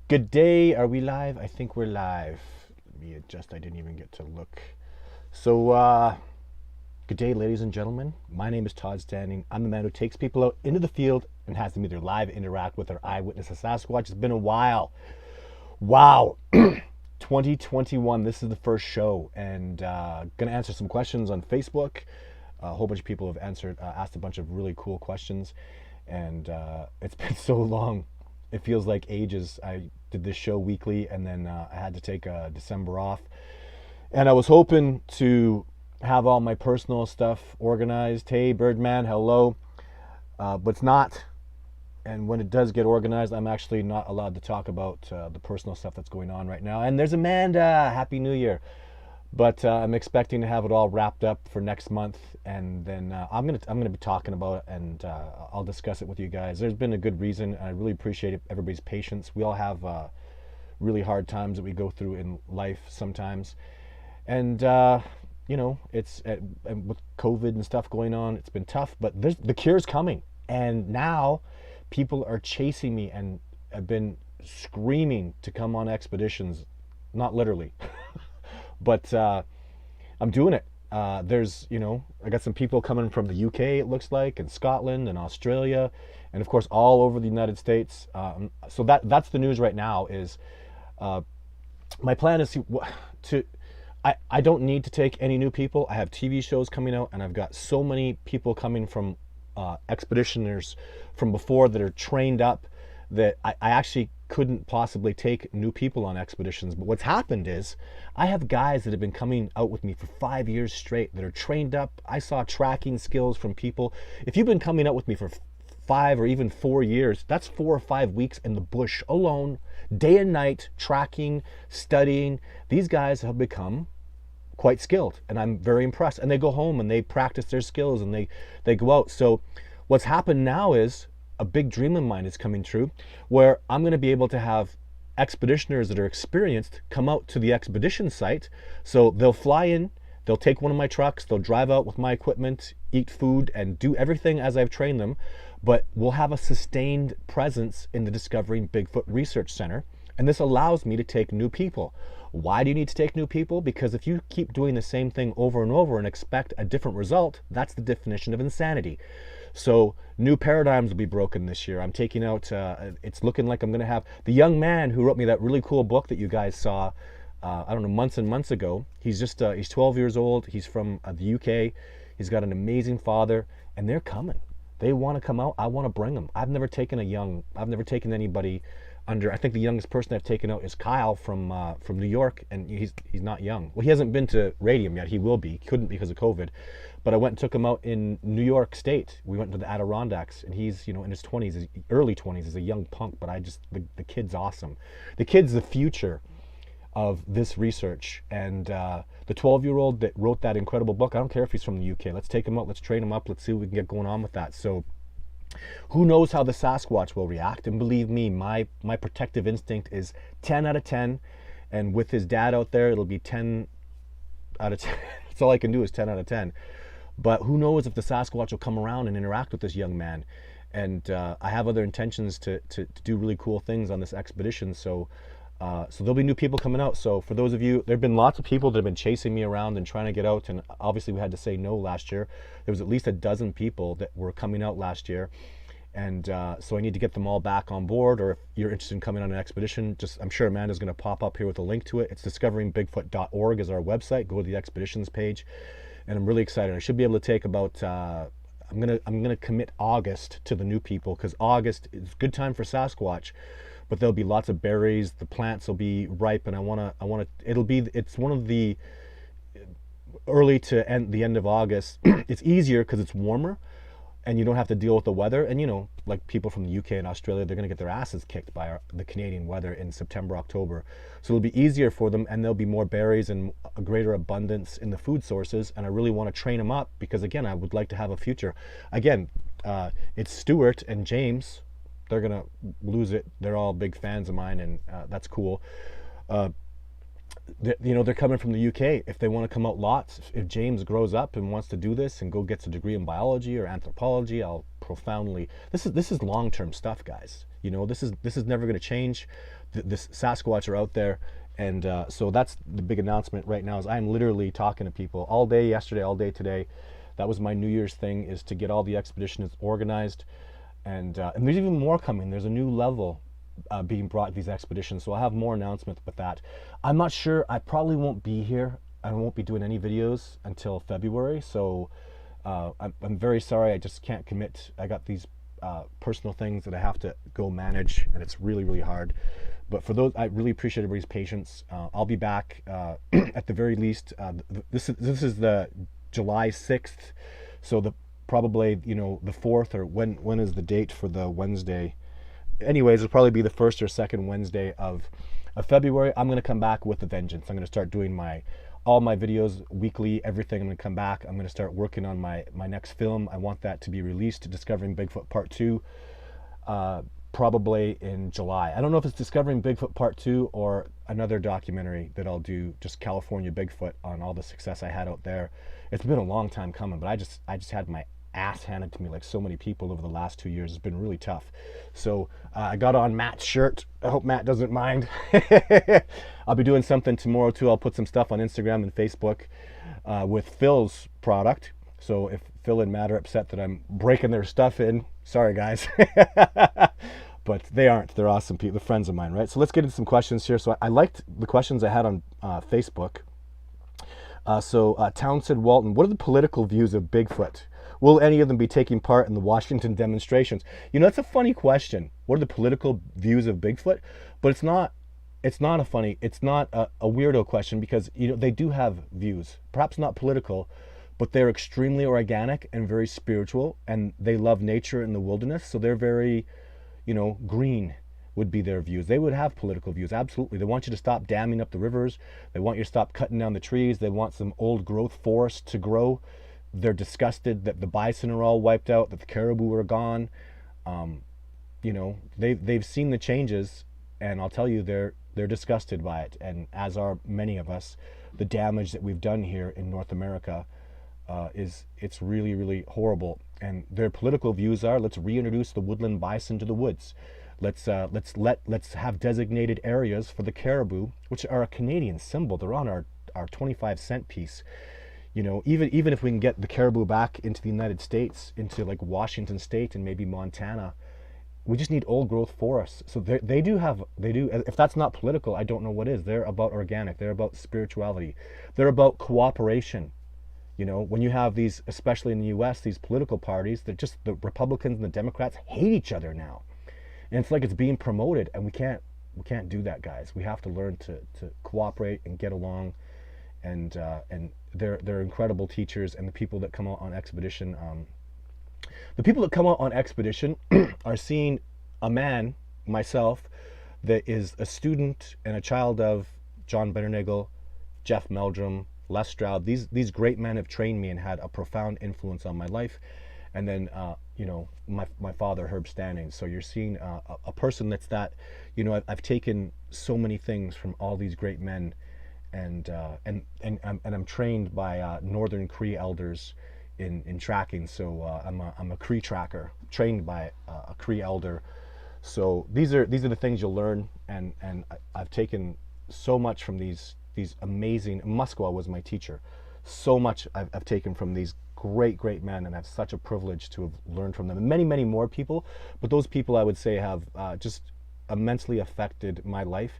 Good day. Are we live? I think we're live. Let me adjust. I didn't even get to look. So, good day, ladies and gentlemen. My name is Todd Standing. I'm the man who takes people out into the field and has them either live interact with or eyewitness a Sasquatch. It's been a while. Wow. 2021. This is the first show, and gonna answer some questions on Facebook. A whole bunch of people have asked a bunch of really cool questions, and it's been so long. It feels like ages. I did this show weekly, and then I had to take December off, and I was hoping to have all my personal stuff organized. Hey, Birdman, hello. But it's not. And when it does get organized, I'm actually not allowed to talk about the personal stuff that's going on right now. And there's Amanda. Happy New Year. But I'm expecting to have it all wrapped up for next month, and then I'm gonna be talking about it, and I'll discuss it with you guys. There's been a good reason. I really appreciate everybody's patience. We all have really hard times that we go through in life sometimes, and it's and with COVID and stuff going on, it's been tough. But the cure's coming, and now people are chasing me and have been screaming to come on expeditions, not literally. But I'm doing it. I got some people coming from the UK, it looks like, and Scotland and Australia, and of course all over the United States. So that's the news right now. Is my plan is to I don't need to take any new people. I have TV shows coming out, and I've got so many people coming from expeditioners from before that are trained up that I actually couldn't possibly take new people on expeditions. But what's happened is I have guys that have been coming out with me for 5 years straight that are trained up. I saw tracking skills from people. If you've been coming out with me for 5 or even 4 years, that's 4 or 5 weeks in the bush alone, day and night, tracking, studying. These guys have become quite skilled, and I'm very impressed. And they go home and they practice their skills, and they go out. So what's happened now is a big dream of mine is coming true, where I'm going to be able to have expeditioners that are experienced come out to the expedition site. So they'll fly in, they'll take one of my trucks, they'll drive out with my equipment, eat food, and do everything as I've trained them. But we'll have a sustained presence in the Discovering Bigfoot Research Center. And this allows me to take new people. Why do you need to take new people? Because if you keep doing the same thing over and over and expect a different result, that's the definition of insanity. So new paradigms will be broken this year. I'm taking out, it's looking like I'm going to have the young man who wrote me that really cool book that you guys saw, I don't know, months and months ago. He's 12 years old. He's from the UK. He's got an amazing father, and they're coming. They want to come out. I want to bring them. I've never taken anybody under. I think the youngest person I've taken out is Kyle from New York, and he's not young. Well, he hasn't been to Radium yet. He will be. He couldn't because of COVID. But I went and took him out in New York State. We went to the Adirondacks, and he's in his 20s, early 20s. He's a young punk, but the kid's awesome. The kid's the future of this research. And the 12-year-old that wrote that incredible book, I don't care if he's from the UK. Let's take him out. Let's train him up. Let's see what we can get going on with that. So who knows how the Sasquatch will react? And believe me, my protective instinct is 10 out of 10. And with his dad out there, it'll be 10 out of 10. That's all I can do is 10 out of 10. But who knows if the Sasquatch will come around and interact with this young man. And I have other intentions to do really cool things on this expedition. So there'll be new people coming out. So for those of you, there have been lots of people that have been chasing me around and trying to get out. And obviously we had to say no last year. There was at least a dozen people that were coming out last year. And so I need to get them all back on board. Or if you're interested in coming on an expedition, I'm sure Amanda's going to pop up here with a link to it. It's discoveringbigfoot.org is our website. Go to the expeditions page. And I'm really excited. I should be able to take about, I'm gonna commit August to the new people, because August is a good time for Sasquatch, but there'll be lots of berries. The plants will be ripe, and it's one of the early to the end of August. It's easier because it's warmer, and you don't have to deal with the weather. And like people from the UK and Australia, they're going to get their asses kicked by the Canadian weather in September, October. So it'll be easier for them, and there'll be more berries and a greater abundance in the food sources. And I really want to train them up, because again, I would like to have a future. Again, it's Stuart and James. They're going to lose it. They're all big fans of mine, and that's cool. they're coming from the UK. If they want to come out lots, if James grows up and wants to do this and go gets a degree in biology or anthropology, I'll profoundly. This is long-term stuff, guys. This is never going to change. This Sasquatch are out there, and so that's the big announcement right now. Is I'm literally talking to people all day yesterday, all day today. That was my New Year's thing, is to get all the expeditions organized, and there's even more coming. There's a new level being brought to these expeditions, so I'll have more announcements with that. I'm not sure. I probably won't be here. I won't be doing any videos until February, so I'm very sorry. I just can't commit. I got these personal things that I have to go manage, and it's really, really hard. But for those, I really appreciate everybody's patience. I'll be back at the very least. This is the July 6th, so probably the 4th, or when is the date for the Wednesday? Anyways, it'll probably be the first or second Wednesday of February. I'm going to come back with a vengeance. I'm going to start doing all my videos weekly, everything. I'm going to come back. I'm going to start working on my next film. I want that to be released, Discovering Bigfoot Part 2, probably in July. I don't know if it's Discovering Bigfoot Part 2 or another documentary that I'll do, just California Bigfoot, on all the success I had out there. It's been a long time coming, but I just had my ass handed to me like so many people over the last 2 years. It's been really tough. So I got on Matt's shirt. I hope Matt doesn't mind. I'll be doing something tomorrow too. I'll put some stuff on Instagram and Facebook with Phil's product. So if Phil and Matt are upset that I'm breaking their stuff in, sorry guys. But they aren't. They're awesome people. They're friends of mine, right? So let's get into some questions here. So I liked the questions I had on Facebook. Townsend Walton, what are the political views of Bigfoot? Will any of them be taking part in the Washington demonstrations? That's a funny question. What are the political views of Bigfoot? But it's not a weirdo question, because they do have views. Perhaps not political, but they're extremely organic and very spiritual, and they love nature and the wilderness. So they're very, green would be their views. They would have political views, absolutely. They want you to stop damming up the rivers. They want you to stop cutting down the trees. They want some old growth forest to grow. They're disgusted that the bison are all wiped out, that the caribou are gone. They've seen the changes, and I'll tell you, they're disgusted by it. And as are many of us, the damage that we've done here in North America it's really, really horrible. And their political views are, let's reintroduce the woodland bison to the woods. Let's have designated areas for the caribou, which are a Canadian symbol. They're on our 25-cent piece. Even if we can get the caribou back into the United States, into like Washington State and maybe Montana, we just need old growth forests. So they do. If that's not political, I don't know what is. They're about organic. They're about spirituality. They're about cooperation. When you have these, especially in the U.S., these political parties, the Republicans and the Democrats hate each other now, and it's like it's being promoted, and we can't do that, guys. We have to learn to cooperate and get along, and they're incredible teachers. And the people that come out on expedition, are seeing a man, myself, that is a student and a child of John Bennernagel, Jeff Meldrum, Les Stroud. These great men have trained me and had a profound influence on my life. And then my father, Herb Standing. So you're seeing a person that's that. I've taken so many things from all these great men, and I'm trained by Northern Cree elders in tracking. So I'm a Cree tracker, trained by a Cree elder. So these are the things you'll learn, and I've taken so much from these amazing. Musqueam was my teacher. So much I've taken from these great men, and I have such a privilege to have learned from them, and many more people. But those people, I would say, have just immensely affected my life.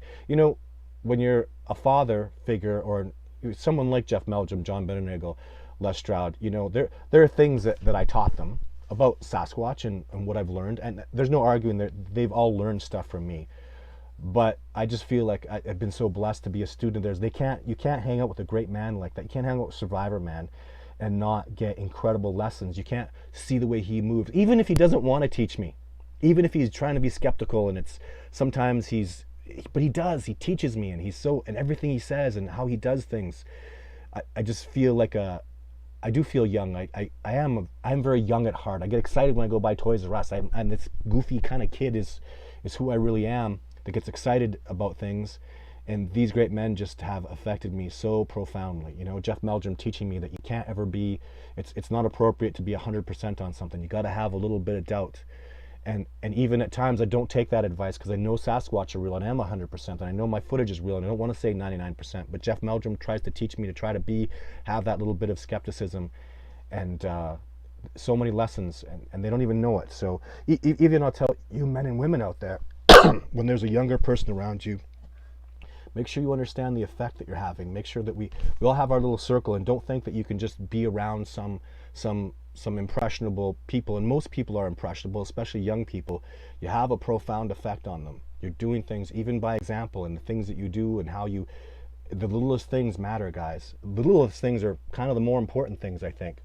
When you're a father figure, or someone like Jeff Meldrum, John Bennernagel, Les Stroud, there are things that I taught them about Sasquatch and what I've learned, and there's no arguing that they've all learned stuff from me. But I just feel like I've been so blessed to be a student of theirs. You can't hang out with a great man like that. You can't hang out with Survivor Man and not get incredible lessons. You can't see the way he moves, even if he doesn't want to teach me, even if he's trying to be skeptical, and it's sometimes but he does. He teaches me, and and everything he says and how he does things. I just feel like I do feel young. I'm very young at heart. I get excited when I go by Toys R Us. I'm this goofy kind of kid is who I really am, that gets excited about things. And these great men just have affected me so profoundly. You know, Jeff Meldrum teaching me that you can't ever be, it's not appropriate to be 100% on something. You got to have a little bit of doubt. And even at times I don't take that advice because I know Sasquatch are real and I am 100%, and I know my footage is real and I don't want to say 99%. But Jeff Meldrum tries to teach me to try to have that little bit of skepticism, and so many lessons, and they don't even know it. So even I'll tell you men and women out there, when there's a younger person around you, make sure you understand the effect that you're having. Make sure that we all have our little circle, and don't think that you can just be around some impressionable people. And most people are impressionable, especially young people. You have a profound effect on them. You're doing things even by example, and the things that you do and how you, the littlest things matter, guys. The littlest things are kind of the more important things, I think.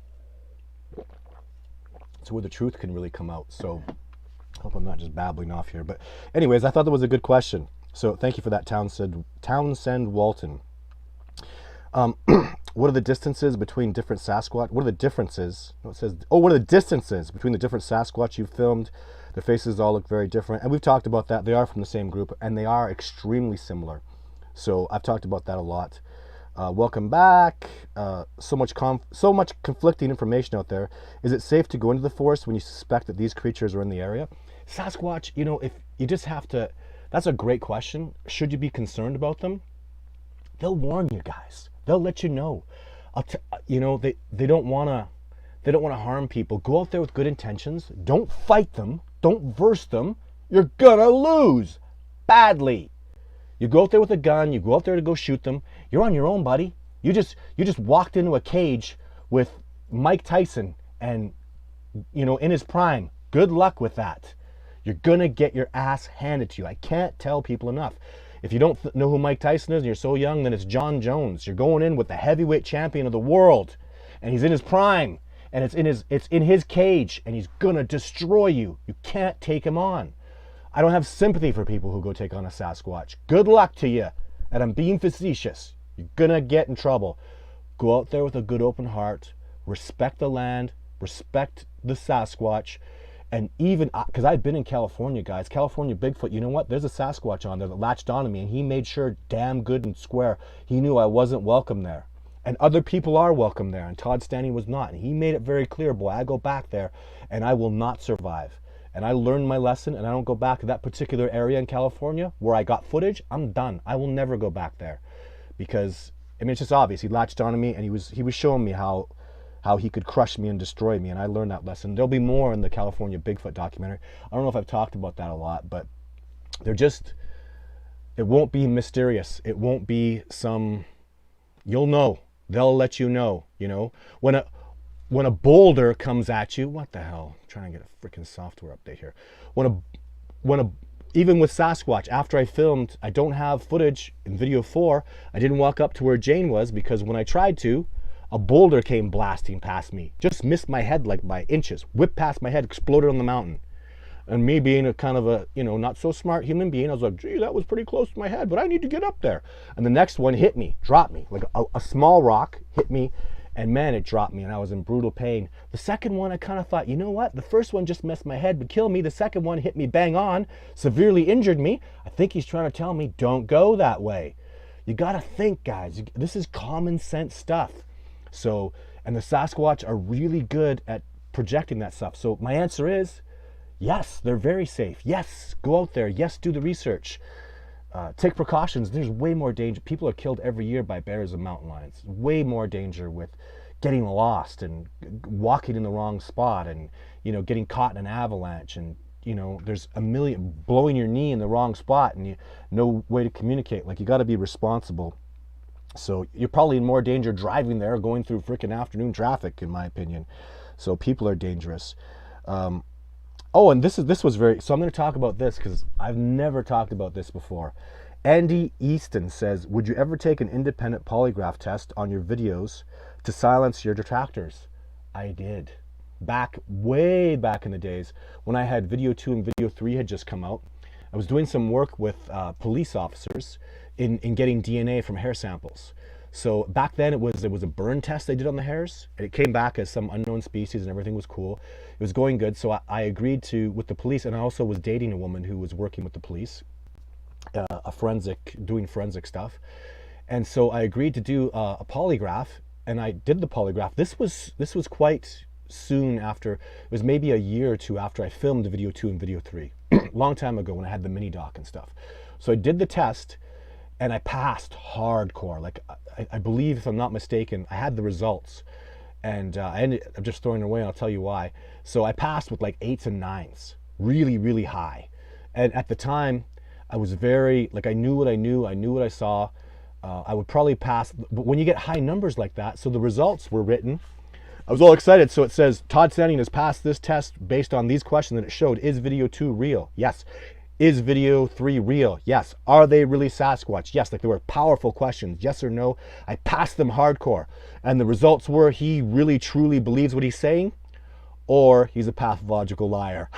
It's where the truth can really come out. So I hope I'm not just babbling off here. But anyways, I thought that was a good question. So thank you for that, Townsend Walton. What are the distances between different Sasquatch? What are the differences? No, it says, what are the distances between the different Sasquatch you've filmed? The faces all look very different. And we've talked about that. They are from the same group, and they are extremely similar. So I've talked about that a lot. Welcome back. So much conflicting information out there. Is it safe to go into the forest when you suspect that these creatures are in the area? Sasquatch, you know, if you just have to, that's a great question. Should you be concerned about them? They'll warn you guys. They'll let you know. You know, they don't want to harm people. Go out there with good intentions. Don't fight them. Don't verse them. You're gonna lose badly. You go out there with a gun. You go out there to go shoot them. You're on your own, buddy. You just walked into a cage with Mike Tyson, and you know, in his prime. Good luck with that. You're gonna get your ass handed to you. I can't tell people enough. If you don't know who Mike Tyson is and you're so young, then it's John Jones. You're going in with the heavyweight champion of the world, and he's in his prime, and it's in his cage, and he's gonna destroy you. You can't take him on. I don't have sympathy for people who go take on a Sasquatch. Good luck to you. And I'm being facetious. You're gonna get in trouble. Go out there with a good open heart. Respect the land. Respect the Sasquatch. And even, because I've been in California, guys, California Bigfoot, you know what? There's a Sasquatch on there that latched onto me, and he made sure damn good and square he knew I wasn't welcome there. And other people are welcome there, and Todd Standing was not. And he made it very clear, boy, I go back there, and I will not survive. And I learned my lesson, and I don't go back to that particular area in California where I got footage. I'm done. I will never go back there. Because, I mean, it's just obvious. He latched onto me, and he was showing me how he could crush me and destroy me, and I learned that lesson. There'll be more in the California Bigfoot documentary. I don't know if I've talked about that a lot, but it won't be mysterious. It won't be you'll know. They'll let you know, you know. When a boulder comes at you, what the hell? I'm trying to get a freaking software update here. Even with Sasquatch, after I filmed, I don't have footage in video 4. I didn't walk up to where Jane was, because when I tried to, a boulder came blasting past me. Just missed my head like by inches. Whipped past my head, exploded on the mountain. And me being a kind of a, you know, not so smart human being, I was like, gee, that was pretty close to my head, but I need to get up there. And the next one hit me, dropped me. Like a small rock hit me, and man, it dropped me, and I was in brutal pain. The second one, I kind of thought, you know what? The first one just messed my head, would kill me. The second one hit me bang on, severely injured me. I think he's trying to tell me, don't go that way. You got to think, guys. This is common sense stuff. So, and the Sasquatch are really good at projecting that stuff. So my answer is, yes, they're very safe. Yes, go out there. Yes, do the research. Take precautions. There's way more danger. People are killed every year by bears and mountain lions. Way more danger with getting lost and walking in the wrong spot, and, you know, getting caught in an avalanche, and, you know, there's a million, blowing your knee in the wrong spot, and no way to communicate. Like, you got to be responsible. So you're probably in more danger driving there, going through freaking afternoon traffic, in my opinion. So people are dangerous. Oh, and this was very, so I'm going to talk about this because I've never talked about this before. Andy Easton says, would you ever take an independent polygraph test on your videos to silence your detractors? I did. Way back in the days when I had video 2 and video 3 had just come out. I was doing some work with police officers in getting DNA from hair samples. So back then it was a burn test they did on the hairs, and it came back as some unknown species, and everything was cool. It was going good, so I agreed to with the police, and I also was dating a woman who was working with the police. doing forensic stuff. And so I agreed to do a polygraph, and I did the polygraph. This was quite soon after. It was maybe a year or two after I filmed video 2 and video 3, long time ago when I had the mini doc and stuff. So I did the test, and I passed hardcore. Like I believe, if I'm not mistaken, I had the results, and I'm just throwing it away, and I'll tell you why. So I passed with like 8s and 9s, really, really high. And at the time, I was very, like, I knew what I knew, I knew what I saw. I would probably pass, but when you get high numbers like that, so the results were written. I was all excited. So it says, Todd Standing has passed this test based on these questions, and it showed, is video 2 real? Yes. Is video 3 real? Yes. Are they really Sasquatch? Yes. Like, they were powerful questions. Yes or no. I passed them hardcore. And the results were, he really truly believes what he's saying, or he's a pathological liar.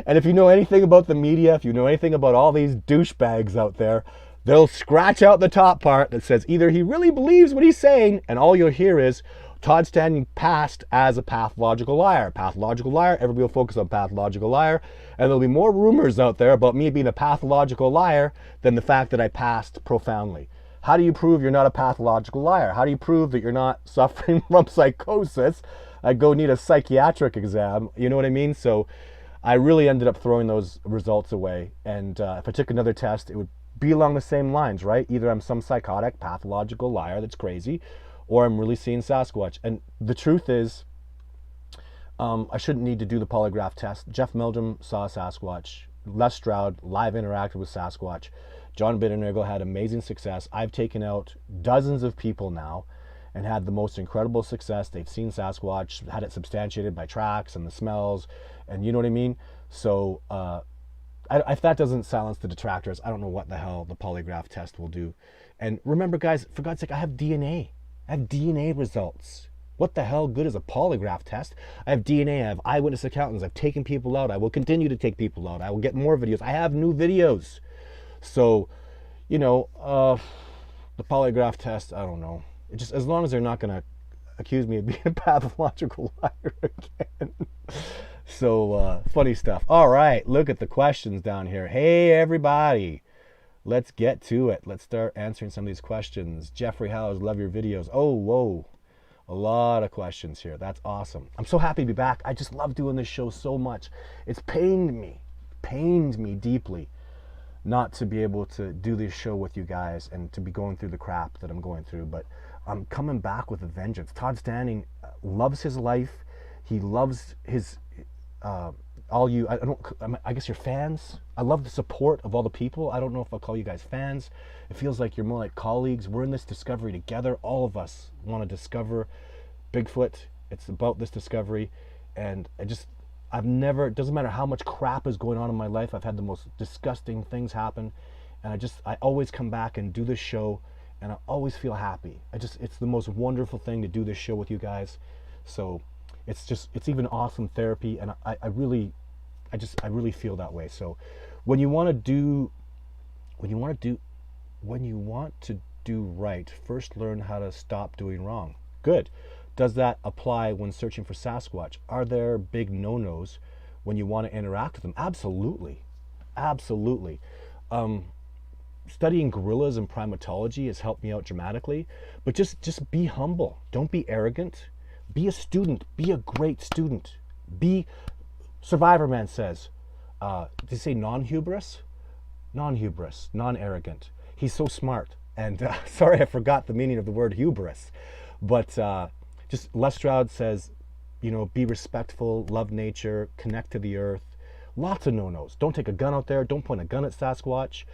And if you know anything about the media, if you know anything about all these douchebags out there, they'll scratch out the top part that says either he really believes what he's saying, and all you'll hear is Todd Standing passed as a pathological liar. Pathological liar, everybody will focus on pathological liar, and there'll be more rumors out there about me being a pathological liar than the fact that I passed profoundly. How do you prove you're not a pathological liar? How do you prove that you're not suffering from psychosis? I go need a psychiatric exam, you know what I mean? So I really ended up throwing those results away, and if I took another test, it would be along the same lines, right? Either I'm some psychotic, pathological liar that's crazy, or I'm really seeing Sasquatch. And the truth is, I shouldn't need to do the polygraph test. Jeff Meldrum saw Sasquatch. Les Stroud live interacted with Sasquatch. John Bitternagel had amazing success. I've taken out dozens of people now and had the most incredible success. They've seen Sasquatch, had it substantiated by tracks and the smells, and you know what I mean? So if that doesn't silence the detractors, I don't know what the hell the polygraph test will do. And remember, guys, for God's sake, I have DNA. I have DNA results. What the hell good is a polygraph test? I have DNA, I have eyewitness accountants, I've taken people out, I will continue to take people out, I will get more videos, I have new videos. So, you know, the polygraph test, I don't know. It just, as long as they're not going to accuse me of being a pathological liar again. So, funny stuff. All right, look at the questions down here. Hey, everybody. Let's get to it. Let's start answering some of these questions. Jeffrey Howes, love your videos. Oh, whoa. A lot of questions here. That's awesome. I'm so happy to be back. I just love doing this show so much. It's pained me deeply not to be able to do this show with you guys and to be going through the crap that I'm going through. But I'm coming back with a vengeance. Todd Standing loves his life. He loves his... all you, I guess you're fans. I love the support of all the people. I don't know if I'll call you guys fans. It feels like you're more like colleagues. We're in this discovery together. All of us want to discover Bigfoot. It's about this discovery. And I've never, it doesn't matter how much crap is going on in my life. I've had the most disgusting things happen. And I always come back and do this show, and I always feel happy. It's the most wonderful thing to do this show with you guys. So it's even awesome therapy, and I really feel that way. So when you want to do right, first learn how to stop doing wrong. Good. Does that apply when searching for Sasquatch? Are there big no-nos when you want to interact with them? Absolutely. Absolutely. Studying gorillas and primatology has helped me out dramatically, but just be humble. Don't be arrogant. Be a student. Be a great student. Survivor Man says, did he say non-hubris? Non-hubris, non-arrogant. He's so smart. And sorry, I forgot the meaning of the word hubris. But just Les Stroud says, be respectful, love nature, connect to the earth. Lots of no-nos. Don't take a gun out there. Don't point a gun at Sasquatch.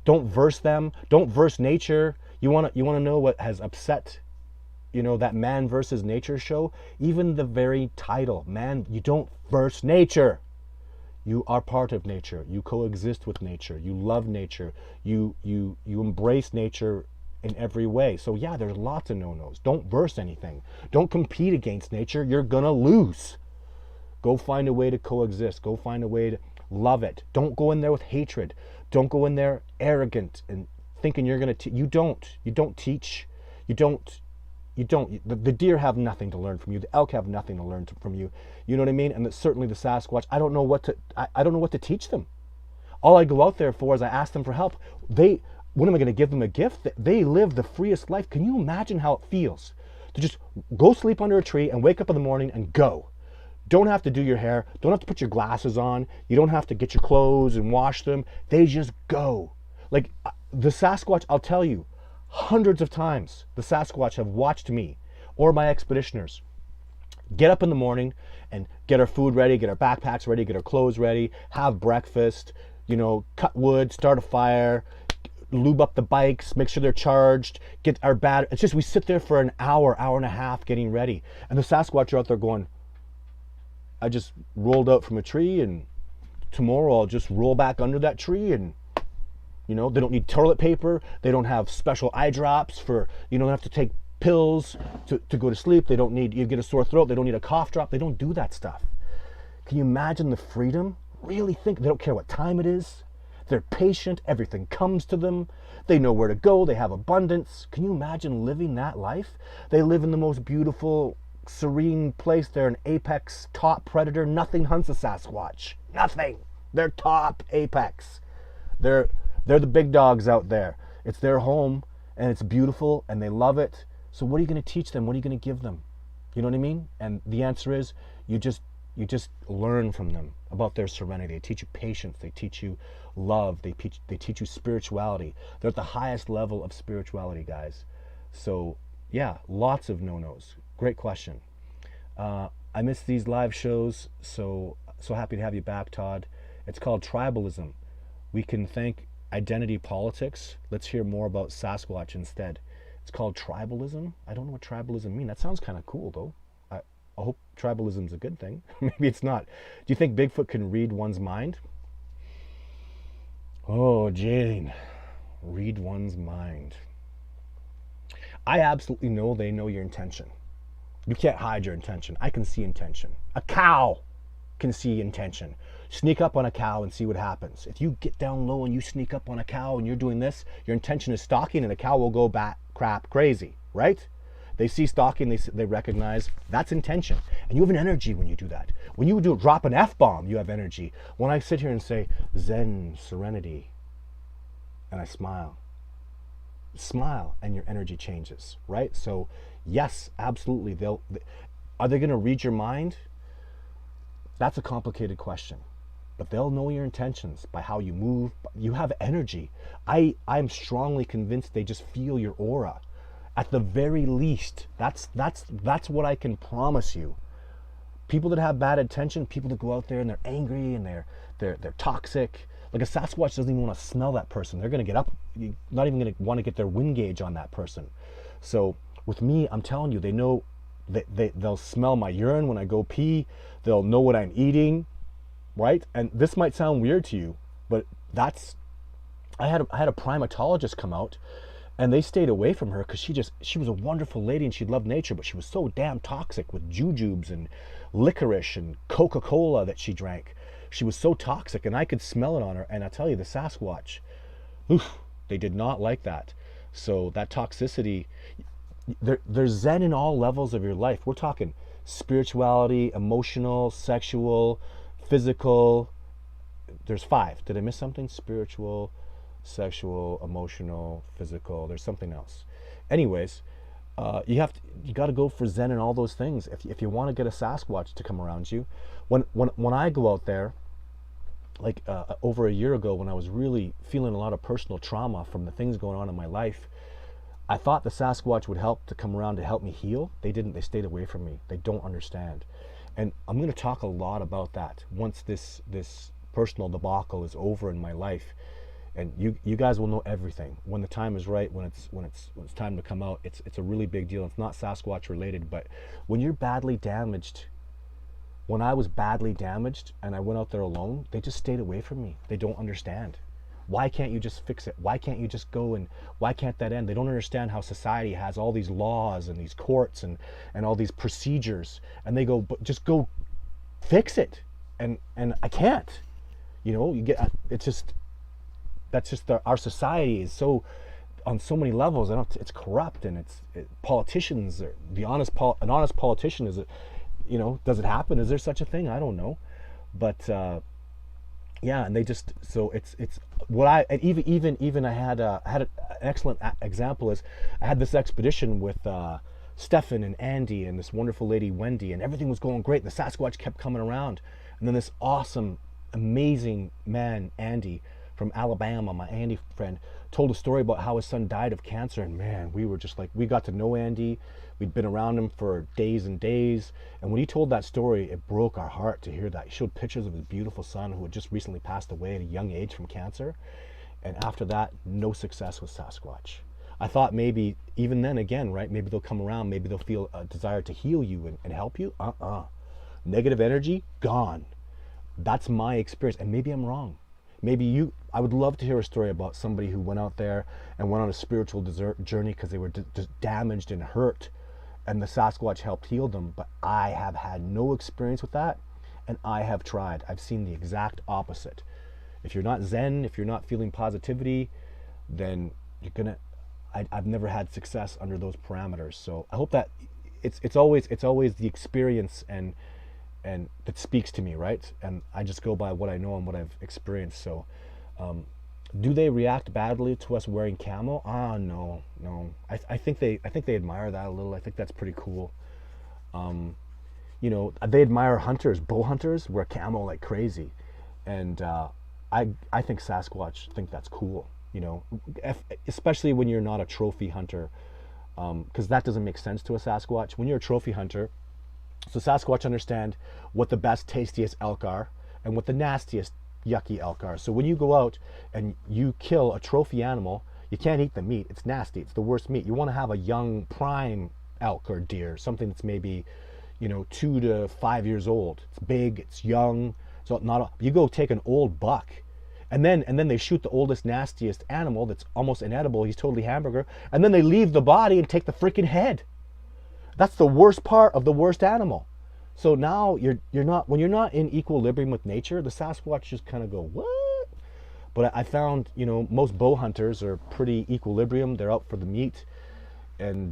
Don't verse them. Don't verse nature. You want to know what has upset that man versus nature show? Even the very title, man, you don't verse nature. You are part of nature. You coexist with nature. You love nature. You embrace nature in every way. So yeah, there's lots of no-nos. Don't verse anything. Don't compete against nature. You're gonna lose. Go find a way to coexist. Go find a way to love it. Don't go in there with hatred. Don't go in there arrogant and thinking you're gonna you don't teach. The deer have nothing to learn from you. The elk have nothing to learn from you. You know what I mean? And certainly the Sasquatch, I don't know what to teach them. All I go out there for is I ask them for help. What am I going to give them a gift? They live the freest life. Can you imagine how it feels to just go sleep under a tree and wake up in the morning and go? Don't have to do your hair. Don't have to put your glasses on. You don't have to get your clothes and wash them. They just go. Like the Sasquatch, I'll tell you, hundreds of times the Sasquatch have watched me or my expeditioners get up in the morning and get our food ready, get our backpacks ready, get our clothes ready, have breakfast, cut wood, start a fire, lube up the bikes, make sure they're charged, get our battery. It's just we sit there for an hour, hour and a half getting ready. And the Sasquatch are out there going, I just rolled out from a tree and tomorrow I'll just roll back under that tree, and they don't need toilet paper. They don't have special eye drops for, you don't have to take pills to go to sleep. They don't need, you get a sore throat. They don't need a cough drop. They don't do that stuff. Can you imagine the freedom? Really think they don't care what time it is. They're patient. Everything comes to them. They know where to go. They have abundance. Can you imagine living that life? They live in the most beautiful, serene place. They're an apex top predator. Nothing hunts a Sasquatch. Nothing. They're top apex. They're the big dogs out there. It's their home and it's beautiful and they love it. So what are you going to teach them? What are you going to give them? You know what I mean? And the answer is you just learn from them about their serenity. They teach you patience. They teach you love. They teach you spirituality. They're at the highest level of spirituality, guys. So yeah, lots of no-nos. Great question. I miss these live shows. So happy to have you back, Todd. It's called tribalism. We can thank identity politics. Let's hear more about Sasquatch instead. It's called tribalism. I don't know what tribalism means. That sounds kind of cool though. I hope tribalism's a good thing. Maybe it's not. Do you think Bigfoot can read one's mind? Oh, Jane, read one's mind. I absolutely know they know your intention. You can't hide your intention. I can see intention. A cow can see intention. Sneak up on a cow and see what happens. If you get down low and you sneak up on a cow and you're doing this, your intention is stalking, and the cow will go bat crap crazy, right? They see stalking, they recognize that's intention. And you have an energy when you do that. When you drop an F-bomb, you have energy. When I sit here and say Zen, serenity, and I smile and your energy changes, right? So yes, absolutely. Are they going to read your mind? That's a complicated question. But they'll know your intentions by how you move. You have energy. I'm strongly convinced they just feel your aura. At the very least, that's what I can promise you. People that have bad intention, people that go out there and they're angry and they're toxic. Like a Sasquatch doesn't even want to smell that person. They're going to get up. You're not even going to want to get their wind gauge on that person. So with me, I'm telling you, they know. They'll smell my urine when I go pee. They'll know what I'm eating, right? And this might sound weird to you, but I had a primatologist come out, and they stayed away from her because she was a wonderful lady and she loved nature, but she was so damn toxic with jujubes and licorice and Coca-Cola that she drank. She was so toxic, and I could smell it on her. And I tell you, the Sasquatch, they did not like that. So that toxicity. There's Zen in all levels of your life. We're talking spirituality, emotional, sexual, physical. There's 5. Did I miss something? Spiritual, sexual, emotional, physical. There's something else. Anyways, you got to go for Zen and all those things if you want to get a Sasquatch to come around you. When I go out there, like over a year ago, when I was really feeling a lot of personal trauma from the things going on in my life, I thought the Sasquatch would help to come around to help me heal. They didn't. They stayed away from me. They don't understand. And I'm going to talk a lot about that once this personal debacle is over in my life. And you guys will know everything when the time is right. When it's time to come out, it's a really big deal. It's not Sasquatch related, but when you're badly damaged, when I was badly damaged and I went out there alone, they just stayed away from me. They don't understand. Why can't you just fix it? Why can't you just go, and why can't that end? They don't understand how society has all these laws and these courts and all these procedures, and they go, but just go fix it. And I can't. You get, it's just, that's just our society is so, on so many levels, it's corrupt, and politicians, an honest politician is, does it happen? Is there such a thing? I don't know. But yeah, and they just, so it's what I, and even I had an excellent example is I had this expedition with Stefan and Andy and this wonderful lady Wendy, and everything was going great. The Sasquatch kept coming around, and then this awesome, amazing man Andy from Alabama, my Andy friend, told a story about how his son died of cancer, and man, we were just like, we got to know Andy. We'd been around him for days and days, and when he told that story, it broke our heart to hear that. He showed pictures of his beautiful son who had just recently passed away at a young age from cancer, and after that, no success with Sasquatch. I thought maybe, even then again, right, maybe they'll come around, maybe they'll feel a desire to heal you and help you. Negative energy, gone. That's my experience, and maybe I'm wrong. Maybe I would love to hear a story about somebody who went out there and went on a spiritual journey because they were damaged and hurt, and the Sasquatch helped heal them. But I have had no experience with that, and I have tried. I've seen the exact opposite. If you're not Zen, if you're not feeling positivity, then you're gonna. I've never had success under those parameters. So I hope that it's always the experience and that speaks to me, right? And I just go by what I know and what I've experienced. So, do they react badly to us wearing camo? No. I think they admire that a little. I think that's pretty cool. They admire hunters, bow hunters wear camo like crazy, and I think Sasquatch think that's cool. Especially when you're not a trophy hunter, because that doesn't make sense to a Sasquatch. When you're a trophy hunter, so Sasquatch understand what the best, tastiest elk are and what the nastiest, yucky elk are. So when you go out and you kill a trophy animal, you can't eat the meat. It's nasty. It's the worst meat. You want to have a young prime elk or deer, something that's maybe, 2 to 5 years old. It's big, it's young. So you go take an old buck, and then they shoot the oldest, nastiest animal that's almost inedible. He's totally hamburger, and then they leave the body and take the freaking head. That's the worst part of the worst animal. So now you're not, when you're not in equilibrium with nature, the Sasquatch just kind of go, what? But I found, most bow hunters are pretty equilibrium. They're out for the meat, and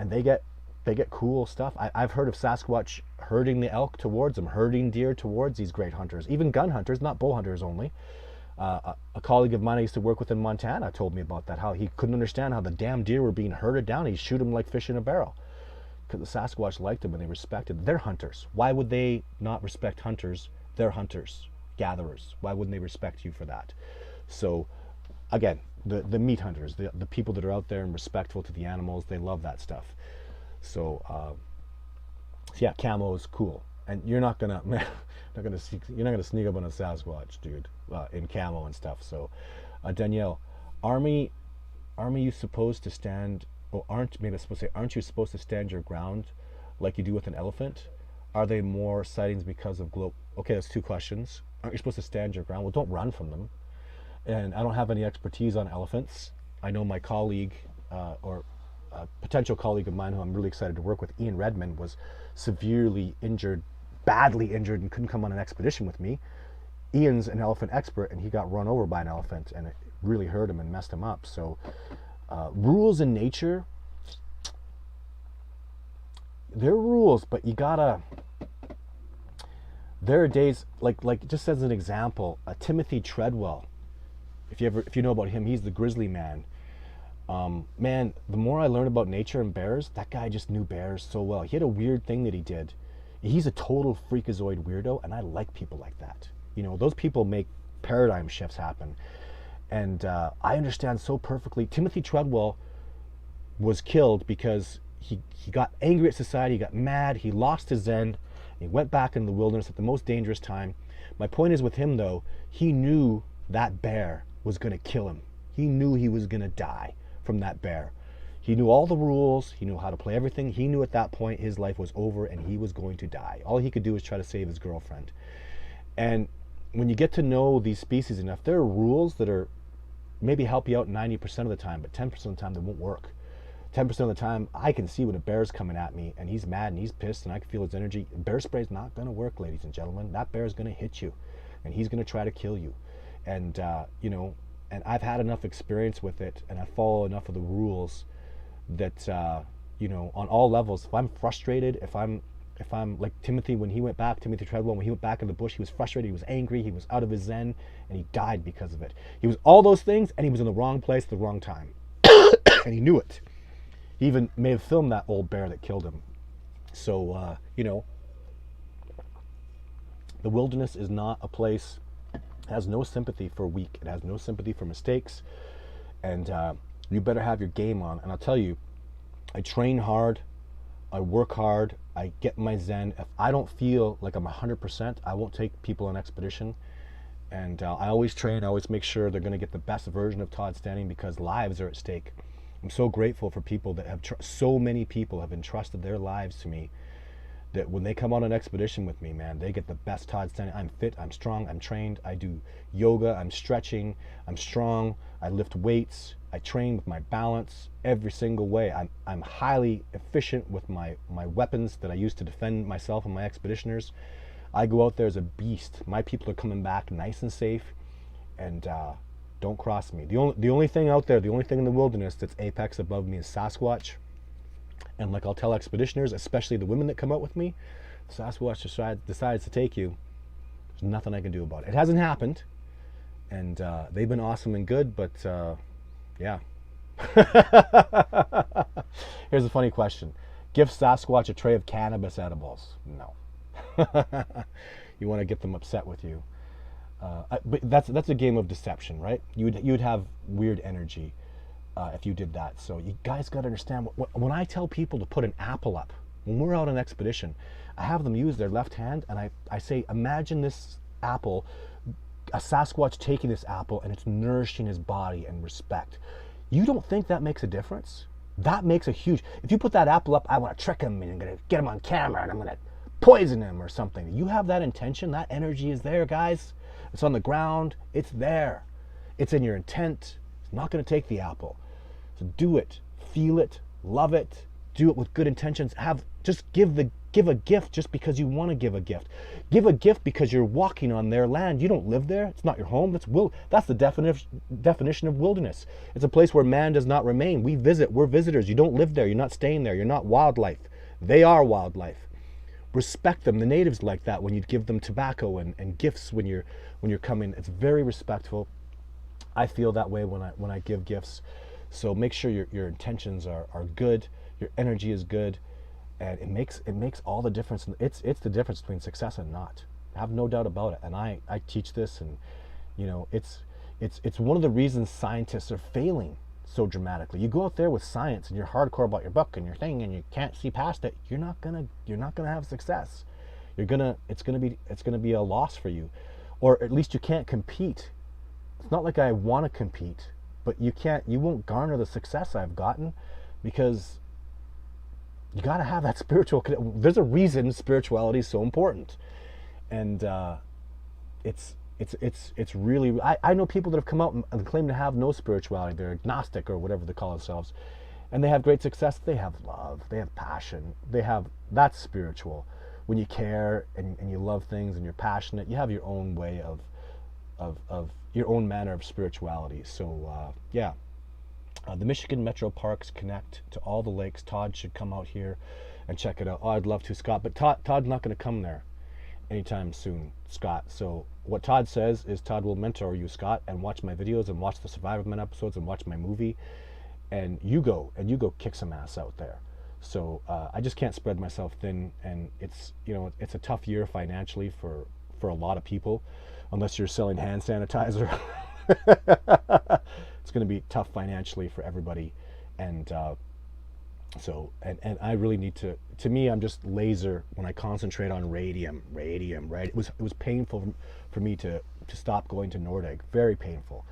they get cool stuff. I've heard of Sasquatch herding the elk towards them, herding deer towards these great hunters, even gun hunters, not bow hunters only. A colleague of mine I used to work with in Montana told me about that, how he couldn't understand how the damn deer were being herded down. He'd shoot them like fish in a barrel because the Sasquatch liked them and they respected them. They're hunters. Why would they not respect hunters? They're hunters, gatherers. Why wouldn't they respect you for that? So again, the meat hunters, the people that are out there and respectful to the animals, they love that stuff. So yeah, camo is cool, and you're not gonna sneak up on a Sasquatch, dude, in camo and stuff. So Danielle, aren't you supposed to stand? Oh, aren't you supposed to stand your ground like you do with an elephant? Are they more sightings because of globe? Okay, that's 2 questions. Aren't you supposed to stand your ground? Well, don't run from them. And I don't have any expertise on elephants. I know my colleague, or a potential colleague of mine who I'm really excited to work with, Ian Redmond, was severely injured, badly injured, and couldn't come on an expedition with me. Ian's an elephant expert, and he got run over by an elephant, and it really hurt him and messed him up. So rules in nature, they're rules, but you gotta, there are days, like just as an example, Timothy Treadwell, if you know about him, he's the grizzly man. Man, the more I learned about nature and bears, that guy just knew bears so well. He had a weird thing that he did. He's a total freakazoid weirdo, and I like people like that. Those people make paradigm shifts happen. And I understand so perfectly. Timothy Treadwell was killed because he got angry at society, he got mad, he lost his zen, he went back into the wilderness at the most dangerous time. My point is with him, though, he knew that bear was going to kill him. He knew he was going to die from that bear. He knew all the rules, he knew how to play everything. He knew at that point his life was over and he was going to die. All he could do was try to save his girlfriend. And when you get to know these species enough, there are rules that are maybe help you out 90% of the time, but 10% of the time they won't work. 10% of the time I can see when a bear's coming at me and he's mad and he's pissed and I can feel his energy. Bear spray's not going to work, ladies and gentlemen. That bear is going to hit you and he's going to try to kill you. And and I've had enough experience with it, and I follow enough of the rules that on all levels, if I'm frustrated, if I'm if I'm like Timothy, when he went back, Timothy Treadwell, when he went back in the bush, he was frustrated, he was angry, he was out of his zen, and he died because of it. He was all those things, and he was in the wrong place at the wrong time. And he knew it. He even may have filmed that old bear that killed him. So, you know, the wilderness is not a place, it has no sympathy for weak. It has no sympathy for mistakes. And you better have your game on. And I'll tell you, I train hard, I work hard, I get my zen. If I don't feel like I'm 100%, I won't take people on expedition. And I always train, I always make sure they're going to get the best version of Todd Standing, because lives are at stake. I'm so grateful for people that have, so many people have entrusted their lives to me, that when they come on an expedition with me, man, they get the best Todd Standing. I'm fit, I'm strong, I'm trained, I do yoga, I'm stretching, I'm strong, I lift weights, I train with my balance every single way. I'm highly efficient with my weapons that I use to defend myself and my expeditioners. I go out there as a beast. My people are coming back nice and safe, and don't cross me. The only thing out there, the only thing in the wilderness that's apex above me is Sasquatch. And like I'll tell expeditioners, especially the women that come out with me, Sasquatch decides to take you, there's nothing I can do about it. It hasn't happened, and they've been awesome and good, but yeah. Here's a funny question. Give Sasquatch a tray of cannabis edibles? No. You want to get them upset with you. But that's a game of deception, right? You'd have weird energy if you did that. So you guys got to understand, when I tell people to put an apple up, when we're out on expedition, I have them use their left hand, and I say, imagine this apple, a Sasquatch taking this apple, and it's nourishing his body and respect. You don't think that makes a difference? That makes a huge... If you put that apple up, I want to trick him, and I'm going to get him on camera, and I'm going to poison him or something. You have that intention, that energy is there, guys. It's on the ground, it's there. It's in your intent. It's not going to take the apple. So do it, feel it, love it, do it with good intentions. Just give a gift just because you want to give a gift. Give a gift because you're walking on their land. You don't live there. It's not your home. That's the definition of wilderness. It's a place where man does not remain. We visit. We're visitors. You don't live there. You're not staying there. You're not wildlife. They are wildlife. Respect them. The natives like that when you give them tobacco and gifts when you're coming. It's very respectful. I feel that way when I give gifts. So make sure your intentions are good, your energy is good, and it makes all the difference. It's the difference between success and not. I have no doubt about it. And I teach this, and you know, it's one of the reasons scientists are failing so dramatically. You go out there with science and you're hardcore about your book and your thing, and you can't see past it, you're not gonna have success. It's gonna be a loss for you, or at least you can't compete. It's not like I want to compete, but you won't garner the success I've gotten, because you got to have that spiritual. There's a reason spirituality is so important, and it's really. I know people that have come out and claim to have no spirituality. They're agnostic or whatever they call themselves, and they have great success. They have love. They have passion. That's spiritual. When you care and you love things and you're passionate, you have your own way of your own manner of spirituality. So yeah, the Michigan Metro Parks connect to all the lakes. Todd should come out here and check it out. Oh, I'd love to, Scott, but Todd's not going to come there anytime soon, Scott. So what Todd says is, Todd will mentor you, Scott, and watch my videos and watch the Survivorman episodes and watch my movie, and you go kick some ass out there. So I just can't spread myself thin, and it's a tough year financially for a lot of people. Unless you're selling hand sanitizer, it's going to be tough financially for everybody. And so I really need to me, I'm just laser when I concentrate on radium, right? It was painful for me to stop going to Nordegg, very painful.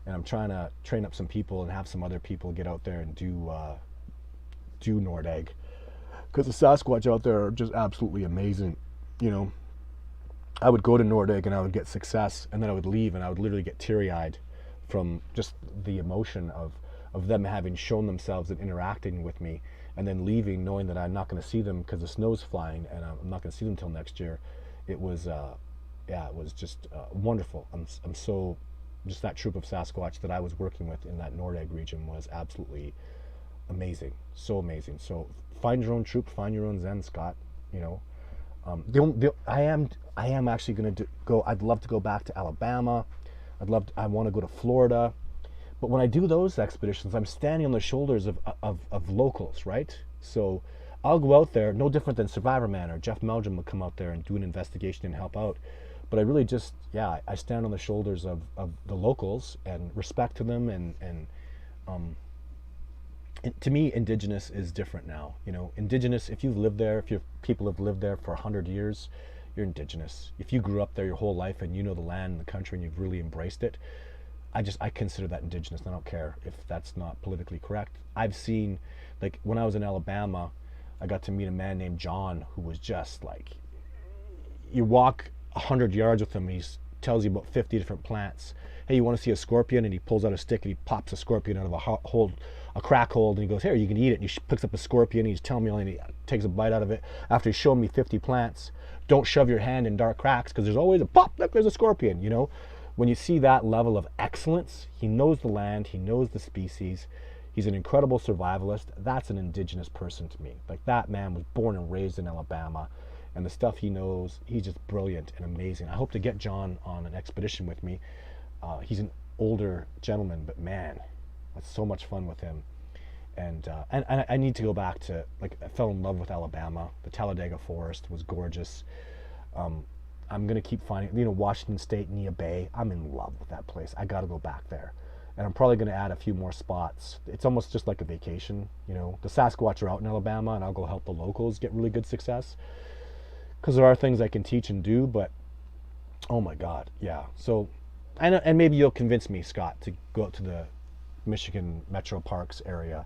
And I'm trying to train up some people and have some other people get out there and do Nordegg, because the Sasquatch out there are just absolutely amazing, you know. I would go to Nordegg and I would get success, and then I would leave and I would literally get teary-eyed from just the emotion of them having shown themselves and interacting with me, and then leaving knowing that I'm not going to see them because the snow's flying and I'm not going to see them until next year. It was it was just wonderful. I'm so, just that troop of Sasquatch that I was working with in that Nordegg region was absolutely amazing, so amazing. So find your own troop, find your own zen, Scott. You know, I am actually going to go. I'd love to go back to Alabama. I want to go to Florida. But when I do those expeditions, I'm standing on the shoulders of locals, right? So I'll go out there, no different than Survivor Man or Jeff Meldrum would come out there and do an investigation and help out. But I really just, yeah, I stand on the shoulders of the locals and respect to them. And to me, Indigenous is different now. You know, Indigenous, if you've lived there, if your people have lived there for 100 years, you're Indigenous. If you grew up there your whole life and you know the land and the country and you've really embraced it, I consider that Indigenous, and I don't care if that's not politically correct. I've seen, like, when I was in Alabama, I got to meet a man named John who was just like, you walk 100 yards with him, he tells you about 50 different plants. Hey, you want to see a scorpion? And he pulls out a stick and he pops a scorpion out of a crack hole, and he goes, here, you can eat it. And he picks up a scorpion and he's telling me, and he takes a bite out of it after he's shown me 50 plants. Don't shove your hand in dark cracks because there's always a pop, look, there's a scorpion, you know? When you see that level of excellence, he knows the land, he knows the species, he's an incredible survivalist. That's an Indigenous person to me. Like, that man was born and raised in Alabama, and the stuff he knows, he's just brilliant and amazing. I hope to get John on an expedition with me. He's an older gentleman, but man, that's so much fun with him. And I need to go back to, like, I fell in love with Alabama. The Talladega Forest was gorgeous. I'm going to keep finding, you know, Washington State, Nia Bay. I'm in love with that place. I got to go back there. And I'm probably going to add a few more spots. It's almost just like a vacation, you know. The Sasquatch are out in Alabama, and I'll go help the locals get really good success. Because there are things I can teach and do, but, oh my God, yeah. So, and maybe you'll convince me, Scott, to go out to the Michigan Metro Parks area.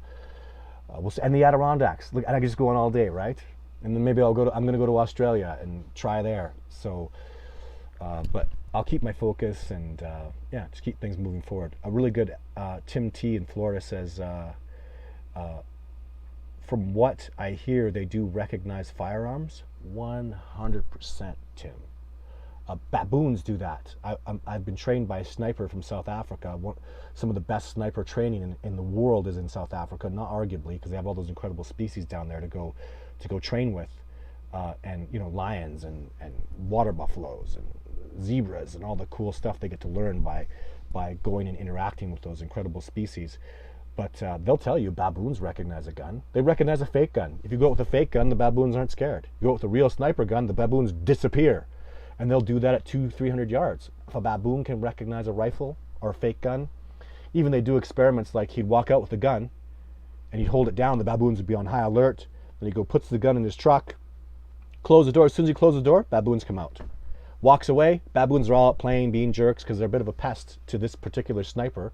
We'll see. And the Adirondacks. Look, and I can just go on all day, right? And then maybe I'm going to go to Australia and try there. So, but I'll keep my focus and, yeah, just keep things moving forward. A really good, Tim T in Florida says, from what I hear, they do recognize firearms. 100%, Tim. Baboons do that. I've been trained by a sniper from South Africa. Some of the best sniper training in the world is in South Africa, not arguably, because they have all those incredible species down there to go train with, and, you know, lions and water buffaloes and zebras and all the cool stuff they get to learn by going and interacting with those incredible species. But they'll tell you baboons recognize a gun. They recognize a fake gun. If you go out with a fake gun, the baboons aren't scared. You go out with a real sniper gun, the baboons disappear. And they'll do that at 200-300 yards. If a baboon can recognize a rifle or a fake gun, even they do experiments like he'd walk out with a gun and he'd hold it down, the baboons would be on high alert. Then he puts the gun in his truck, close the door. As soon as he closes the door, baboons come out. Walks away, baboons are all out playing, being jerks, because they're a bit of a pest to this particular sniper.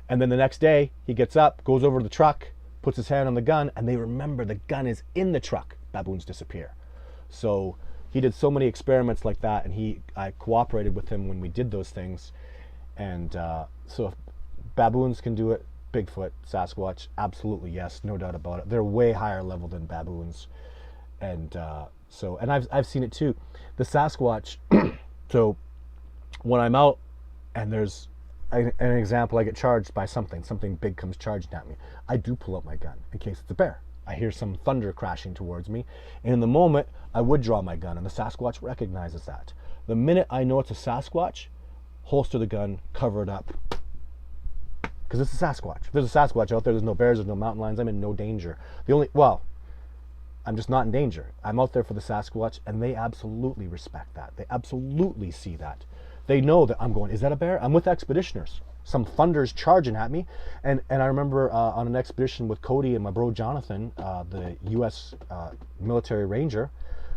And then the next day, he gets up, goes over to the truck, puts his hand on the gun, and they remember the gun is in the truck. Baboons disappear. So he did so many experiments like that, and I cooperated with him when we did those things. And so if baboons can do it, Bigfoot, Sasquatch, absolutely yes, no doubt about it. They're way higher level than baboons. And and I've seen it too. The Sasquatch, so when I'm out and there's an example, I get charged by something big comes charging at me, I do pull out my gun in case it's a bear. I hear some thunder crashing towards me, and in the moment I would draw my gun, and the Sasquatch recognizes that. The minute I know it's a Sasquatch, holster the gun, cover it up, because it's a Sasquatch. If there's a Sasquatch out there, there's no bears, there's no mountain lions, I'm in no danger. I'm just not in danger. I'm out there for the Sasquatch, and they absolutely respect that. They absolutely see that. They know that I'm going, is that a bear? I'm with expeditioners. Some thunder's charging at me. And I remember on an expedition with Cody and my bro Jonathan, the U.S. military ranger,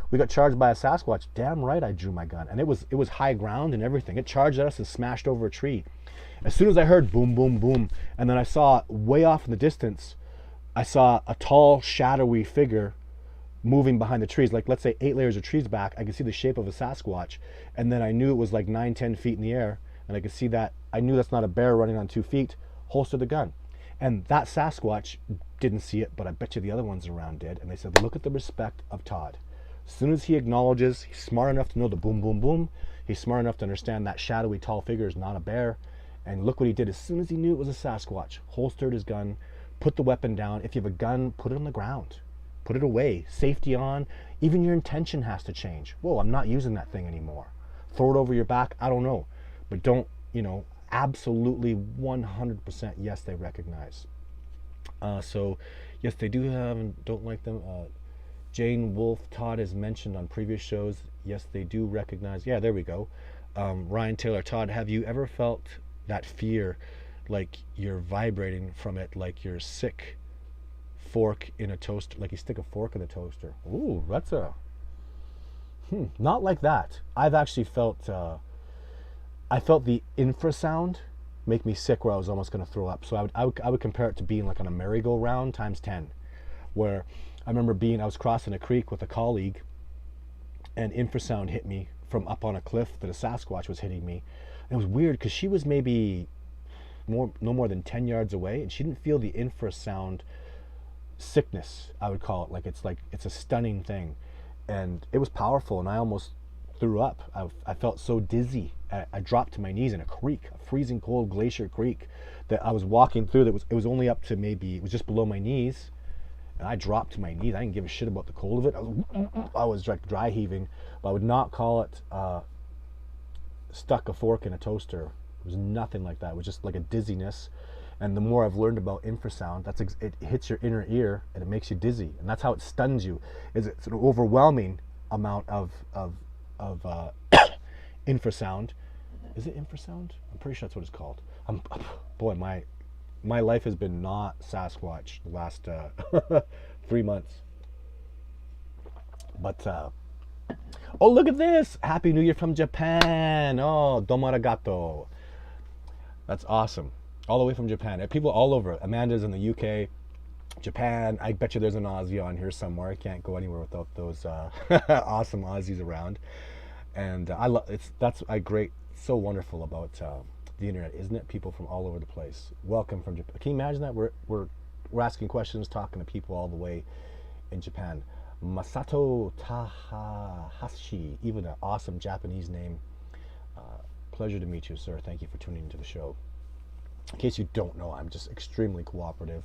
we got charged by a Sasquatch. Damn right I drew my gun. And it was high ground and everything. It charged at us and smashed over a tree. As soon as I heard boom, boom, boom, and then I saw way off in the distance, I saw a tall, shadowy figure moving behind the trees, like let's say 8 layers of trees back. I could see the shape of a Sasquatch, and then I knew it was like 9-10 feet in the air, and I could see that. I knew that's not a bear running on 2 feet. Holster the gun. And that Sasquatch didn't see it, but I bet you the other ones around did, and they said, look at the respect of Todd. As soon as he acknowledges, he's smart enough to know the boom, boom, boom. He's smart enough to understand that shadowy tall figure is not a bear. And look what he did. As soon as he knew it was a Sasquatch, holstered his gun, put the weapon down. If you have a gun, put it on the ground. Put it away. Safety on. Even your intention has to change. Whoa, I'm not using that thing anymore. Throw it over your back. I don't know. But don't, absolutely 100% yes, they recognize. So, yes, they do have and don't like them. Jane Wolfe Todd is mentioned on previous shows. Yes, they do recognize. Yeah, there we go. Ryan Taylor Todd, have you ever felt that fear, like you're vibrating from it, like you're sick fork in a toaster, like you stick a fork in a toaster? Ooh, that's a not like that. I've actually felt I felt the infrasound make me sick where I was almost going to throw up. So I would compare it to being like on a merry-go-round times 10, where I remember I was crossing a creek with a colleague, and infrasound hit me from up on a cliff that a Sasquatch was hitting me. And it was weird because she was maybe no more than 10 yards away, and she didn't feel the infrasound sickness, I would call it. Like it's a stunning thing, and it was powerful, and I almost threw up. I felt so dizzy. I dropped to my knees in a creek, a freezing cold glacier creek that I was walking through. It was only up to it was just below my knees, and I dropped to my knees. I didn't give a shit about the cold of it. I was like dry heaving, but I would not call it stuck a fork in a toaster. It was nothing like that. It was just like a dizziness. And the more I've learned about infrasound, it hits your inner ear and it makes you dizzy, and that's how it stuns you. It's an overwhelming amount of infrasound. Is it infrasound? I'm pretty sure that's what it's called. Boy, my life has been not Sasquatch the last 3 months. But oh, look at this! Happy New Year from Japan. Oh, domo arigato. That's awesome. All the way from Japan. People all over. Amanda's in the UK, Japan. I bet you there's an Aussie on here somewhere. I can't go anywhere without those awesome Aussies around. And that's great, so wonderful about the internet, isn't it? People from all over the place. Welcome from Japan. Can you imagine that? We're asking questions, talking to people all the way in Japan. Masato Tahashi, even an awesome Japanese name. Pleasure to meet you, sir. Thank you for tuning into the show. In case you don't know, I'm just extremely cooperative.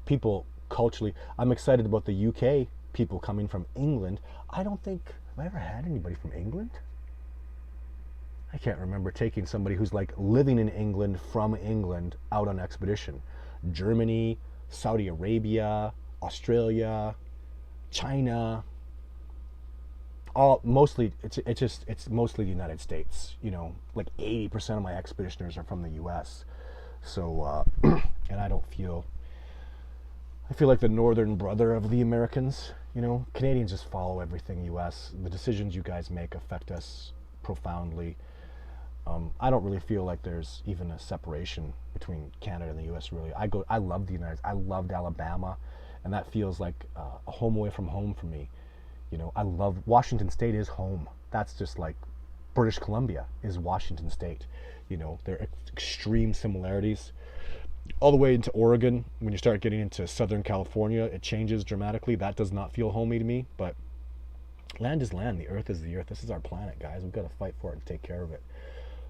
People culturally, I'm excited about the UK people coming from England. Have I ever had anybody from England? I can't remember taking somebody who's like living in England from England out on expedition. Germany, Saudi Arabia, Australia, China. It's mostly the United States. Like 80% of my expeditioners are from the US. So and I feel like the northern brother of the Americans. Canadians just follow everything US. The decisions you guys make affect us profoundly. I don't really feel like there's even a separation between Canada and the US, really. I love the I loved Alabama, and that feels like a home away from home for me. I love Washington State is home. That's just like British Columbia is Washington State. There are extreme similarities. All the way into Oregon, when you start getting into Southern California, it changes dramatically. That does not feel homey to me, but land is land. The earth is the earth. This is our planet, guys. We've got to fight for it and take care of it.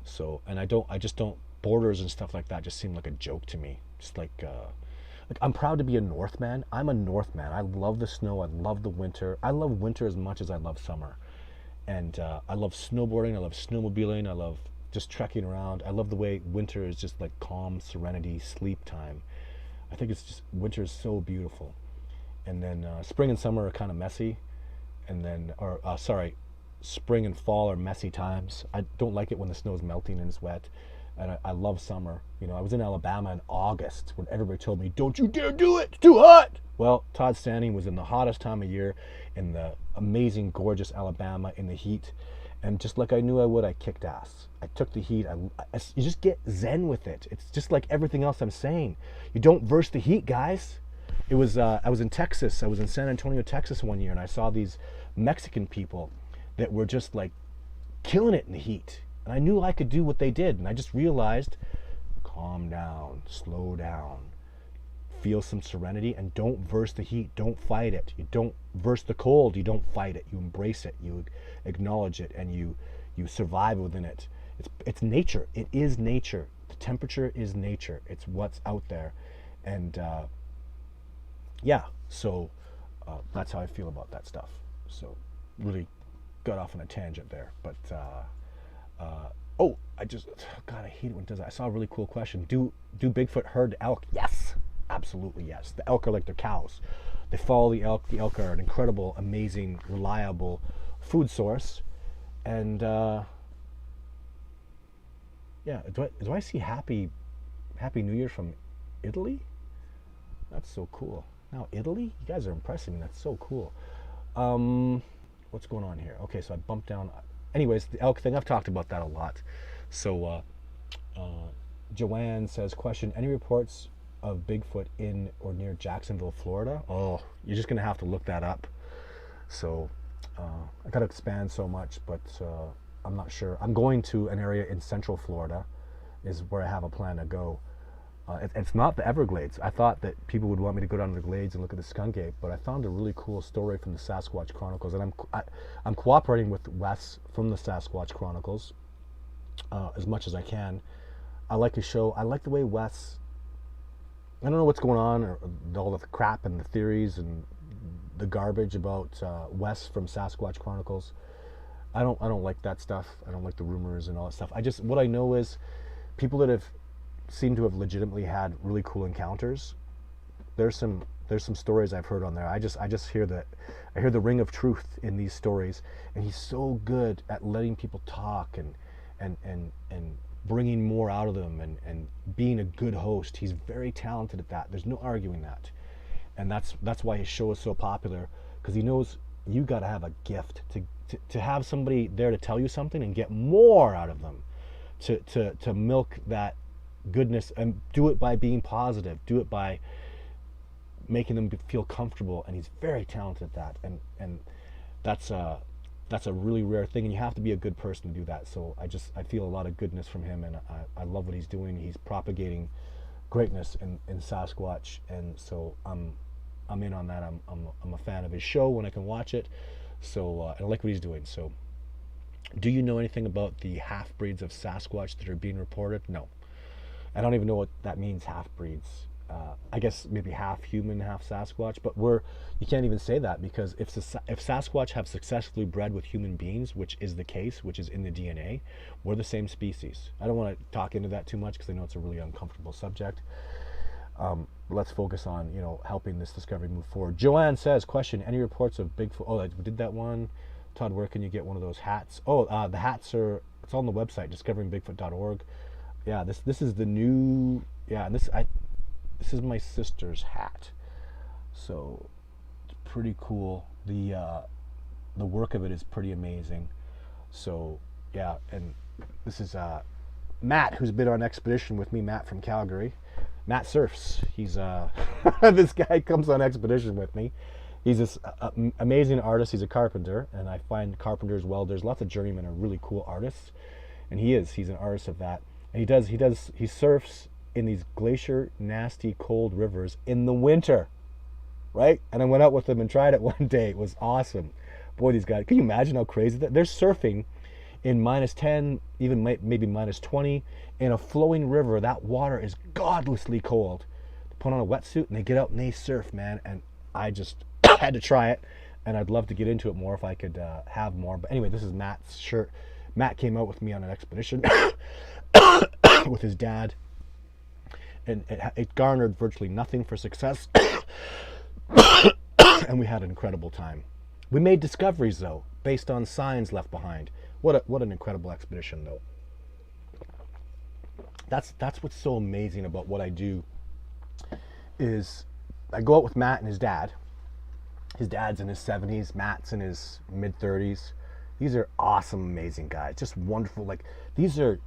So, and I just don't, borders and stuff like that just seem like a joke to me. Just like I'm proud to be a Northman. I'm a Northman. I love the snow. I love the winter. I love winter as much as I love summer. And I love snowboarding. I love snowmobiling. I love just trekking around. I love the way winter is just like calm, serenity, sleep time. I think winter is so beautiful. And then spring and summer are kind of messy. And then, spring and fall are messy times. I don't like it when the snow's melting and it's wet. And I love summer. I was in Alabama in August when everybody told me, don't you dare do it, it's too hot. Well, Todd Standing was in the hottest time of year in the amazing, gorgeous Alabama in the heat. And just like I knew I would, I kicked ass. I took the heat. You just get zen with it. It's just like everything else I'm saying. You don't verse the heat, guys. I was in Texas. I was in San Antonio, Texas one year, and I saw these Mexican people that were just like killing it in the heat. And I knew I could do what they did. And I just realized, calm down, slow down, feel some serenity, and don't verse the heat. Don't fight it. You don't verse the cold. You don't fight it. You embrace it. You acknowledge it, and you survive within it. It's nature. It is nature. The temperature is nature. It's what's out there. And so That's how I feel about that stuff. So really got off on a tangent there. But oh, God, I hate it when it does that. I saw a really cool question. Do Bigfoot herd elk? Yes, absolutely yes. The elk are like their cows. They follow the elk. The elk are an incredible, amazing, reliable food source. And yeah, do I see Happy New Year from Italy? That's so cool. Now Italy? You guys are impressing me. That's so cool. What's going on here? Okay, so I bumped down. Anyways, the elk thing, I've talked about that a lot. So Joanne says, question, any reports of Bigfoot in or near Jacksonville, Florida? Oh, you're just gonna have to look that up. So I gotta expand so much, but I'm not sure. I'm going to an area in Central Florida is where I have a plan to go. It's not the Everglades. I thought that people would want me to go down to the Glades and look at the skunk ape, but I found a really cool story from the Sasquatch Chronicles, and I'm cooperating with Wes from the Sasquatch Chronicles as much as I can. I like to show. I like the way Wes. I don't know what's going on, or all the crap and the theories and the garbage about Wes from Sasquatch Chronicles. I don't like that stuff. I don't like the rumors and all that stuff. What I know is people that have seem to have legitimately had really cool encounters. There's some stories I've heard on there. I just hear that. I hear the ring of truth in these stories, and he's so good at letting people talk and bringing more out of them and being a good host. He's very talented at that. There's no arguing that, and that's why his show is so popular, because he knows you got to have a gift to have somebody there to tell you something and get more out of them, to milk that goodness, and do it by being positive, do it by making them feel comfortable, and he's very talented at that, and that's a really rare thing, and you have to be a good person to do that. So I feel a lot of goodness from him, and I love what he's doing. He's propagating greatness in Sasquatch, and so I'm in on that. I'm a fan of his show when I can watch it, so and I like what he's doing. So do you know anything about the half-breeds of Sasquatch that are being reported? No. I don't even know what that means, half-breeds. I guess maybe half human, half Sasquatch, but you can't even say that, because if Sasquatch have successfully bred with human beings, which is the case, which is in the DNA, we're the same species. I don't want to talk into that too much because I know it's a really uncomfortable subject. Let's focus on, helping this discovery move forward. Joanne says, question, any reports of Bigfoot? Oh, I did that one. Todd, where can you get one of those hats? Oh, the hats it's on the website, discoveringbigfoot.org. Yeah, this is the new, yeah, and this is my sister's hat, so it's pretty cool. The work of it is pretty amazing. So yeah, and this is Matt, who's been on expedition with me. Matt from Calgary. Matt surfs. He's this guy comes on expedition with me. He's this amazing artist. He's a carpenter, and I find carpenters, welders, lots of journeymen are really cool artists, and he's an artist of that. And he surfs in these glacier, nasty, cold rivers in the winter, right? And I went out with him and tried it one day. It was awesome. Boy, these guys, can you imagine how crazy that they're surfing in -10, even maybe -20 in a flowing river. That water is godlessly cold. They put on a wetsuit and they get out and they surf, man. And I just had to try it, and I'd love to get into it more if I could have more. But anyway, this is Matt's shirt. Matt came out with me on an expedition with his dad, and it garnered virtually nothing for success. And we had an incredible time. We made discoveries, though, based on signs left behind. What an incredible expedition, though. That's what's so amazing about what I do, is I go out with Matt and his dad. His dad's in his 70s, Matt's in his mid-30s. These are awesome, amazing guys, just wonderful. Like, this is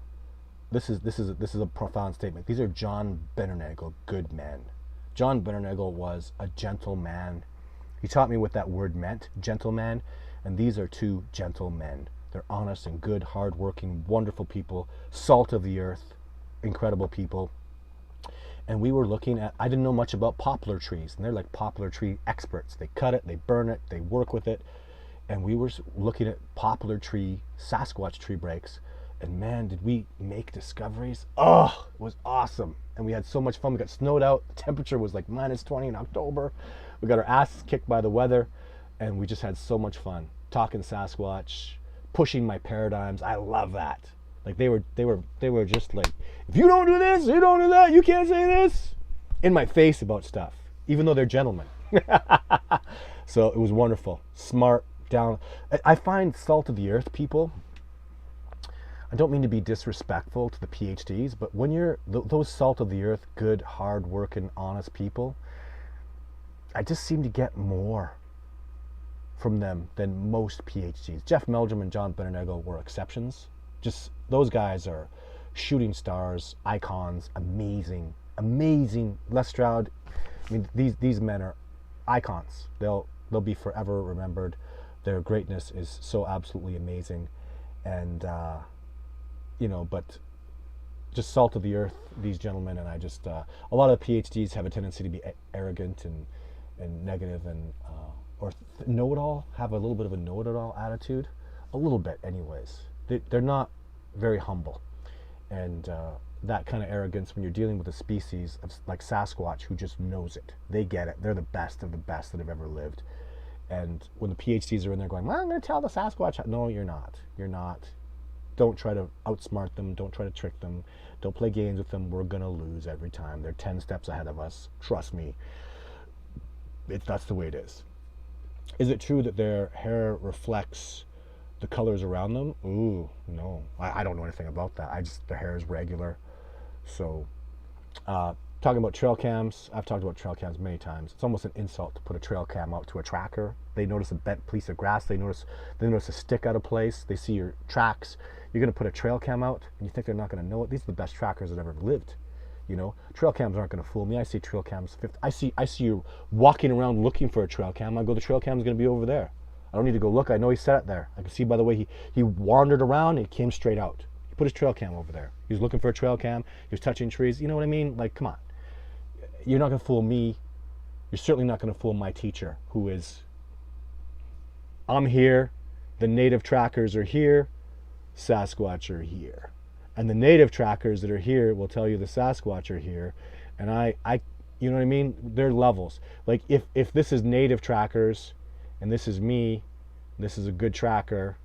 a profound statement. These are John Benernagel good men. John Benernagel was a gentleman. He taught me what that word meant, gentleman, and these are two gentlemen. They're honest and good, hardworking, wonderful people, salt of the earth, incredible people. And we were looking at, I didn't know much about poplar trees, and they're like poplar tree experts. They cut it, they burn it, they work with it. And we were looking at poplar tree, Sasquatch tree breaks, And man, did we make discoveries. Oh, it was awesome. And we had so much fun. We got snowed out. The temperature was like -20 in October. We got our asses kicked by the weather, and we just had so much fun talking Sasquatch, pushing my paradigms. I love that. Like they were just like, if you don't do this, you don't do that, you can't say this, in my face about stuff, even though they're gentlemen. So it was wonderful. Smart, down. I find salt of the earth people, I don't mean to be disrespectful to the PhDs, but when you're those salt of the earth, good, hard working, honest people, I just seem to get more from them than most PhDs. Jeff Meldrum and John Benenego were exceptions. Just those guys are shooting stars, icons, amazing, amazing. Les Stroud, I mean, these men are icons. They'll be forever remembered. Their greatness is so absolutely amazing, and but just salt of the earth, these gentlemen. And I just a lot of PhDs have a tendency to be arrogant and negative and or know-it-all, have a little bit of a know-it-all attitude, a little bit anyways. They're not very humble, and that kind of arrogance when you're dealing with a species of, like Sasquatch, who just knows it. They get it. They're the best of the best that have ever lived. And when the PhDs are in there going, well, I'm going to tell the Sasquatch, no, you're not. You're not. Don't try to outsmart them. Don't try to trick them. Don't play games with them. We're going to lose every time. They're 10 steps ahead of us. Trust me. That's the way it is. Is it true that their hair reflects the colors around them? Ooh, no. I don't know anything about that. Their hair is regular. So, talking about trail cams, I've talked about trail cams many times. It's almost an insult to put a trail cam out to a tracker. They notice a bent piece of grass. They notice a stick out of place. They see your tracks. You're going to put a trail cam out, and you think they're not going to know it. These are the best trackers that ever lived. Trail cams aren't going to fool me. I see trail cams. I see you walking around looking for a trail cam. I go, the trail cam's going to be over there. I don't need to go look. I know he set it there. I can see by the way he wandered around and he came straight out. He put his trail cam over there. He was looking for a trail cam. He was touching trees. You know what I mean? Like, come on. You're not going to fool me. You're certainly not going to fool my teacher, who is, I'm here. The native trackers are here. Sasquatch are here. And the native trackers that are here will tell you the Sasquatch are here. And I you know what I mean? They're levels. Like if this is native trackers and this is me, this is a good tracker,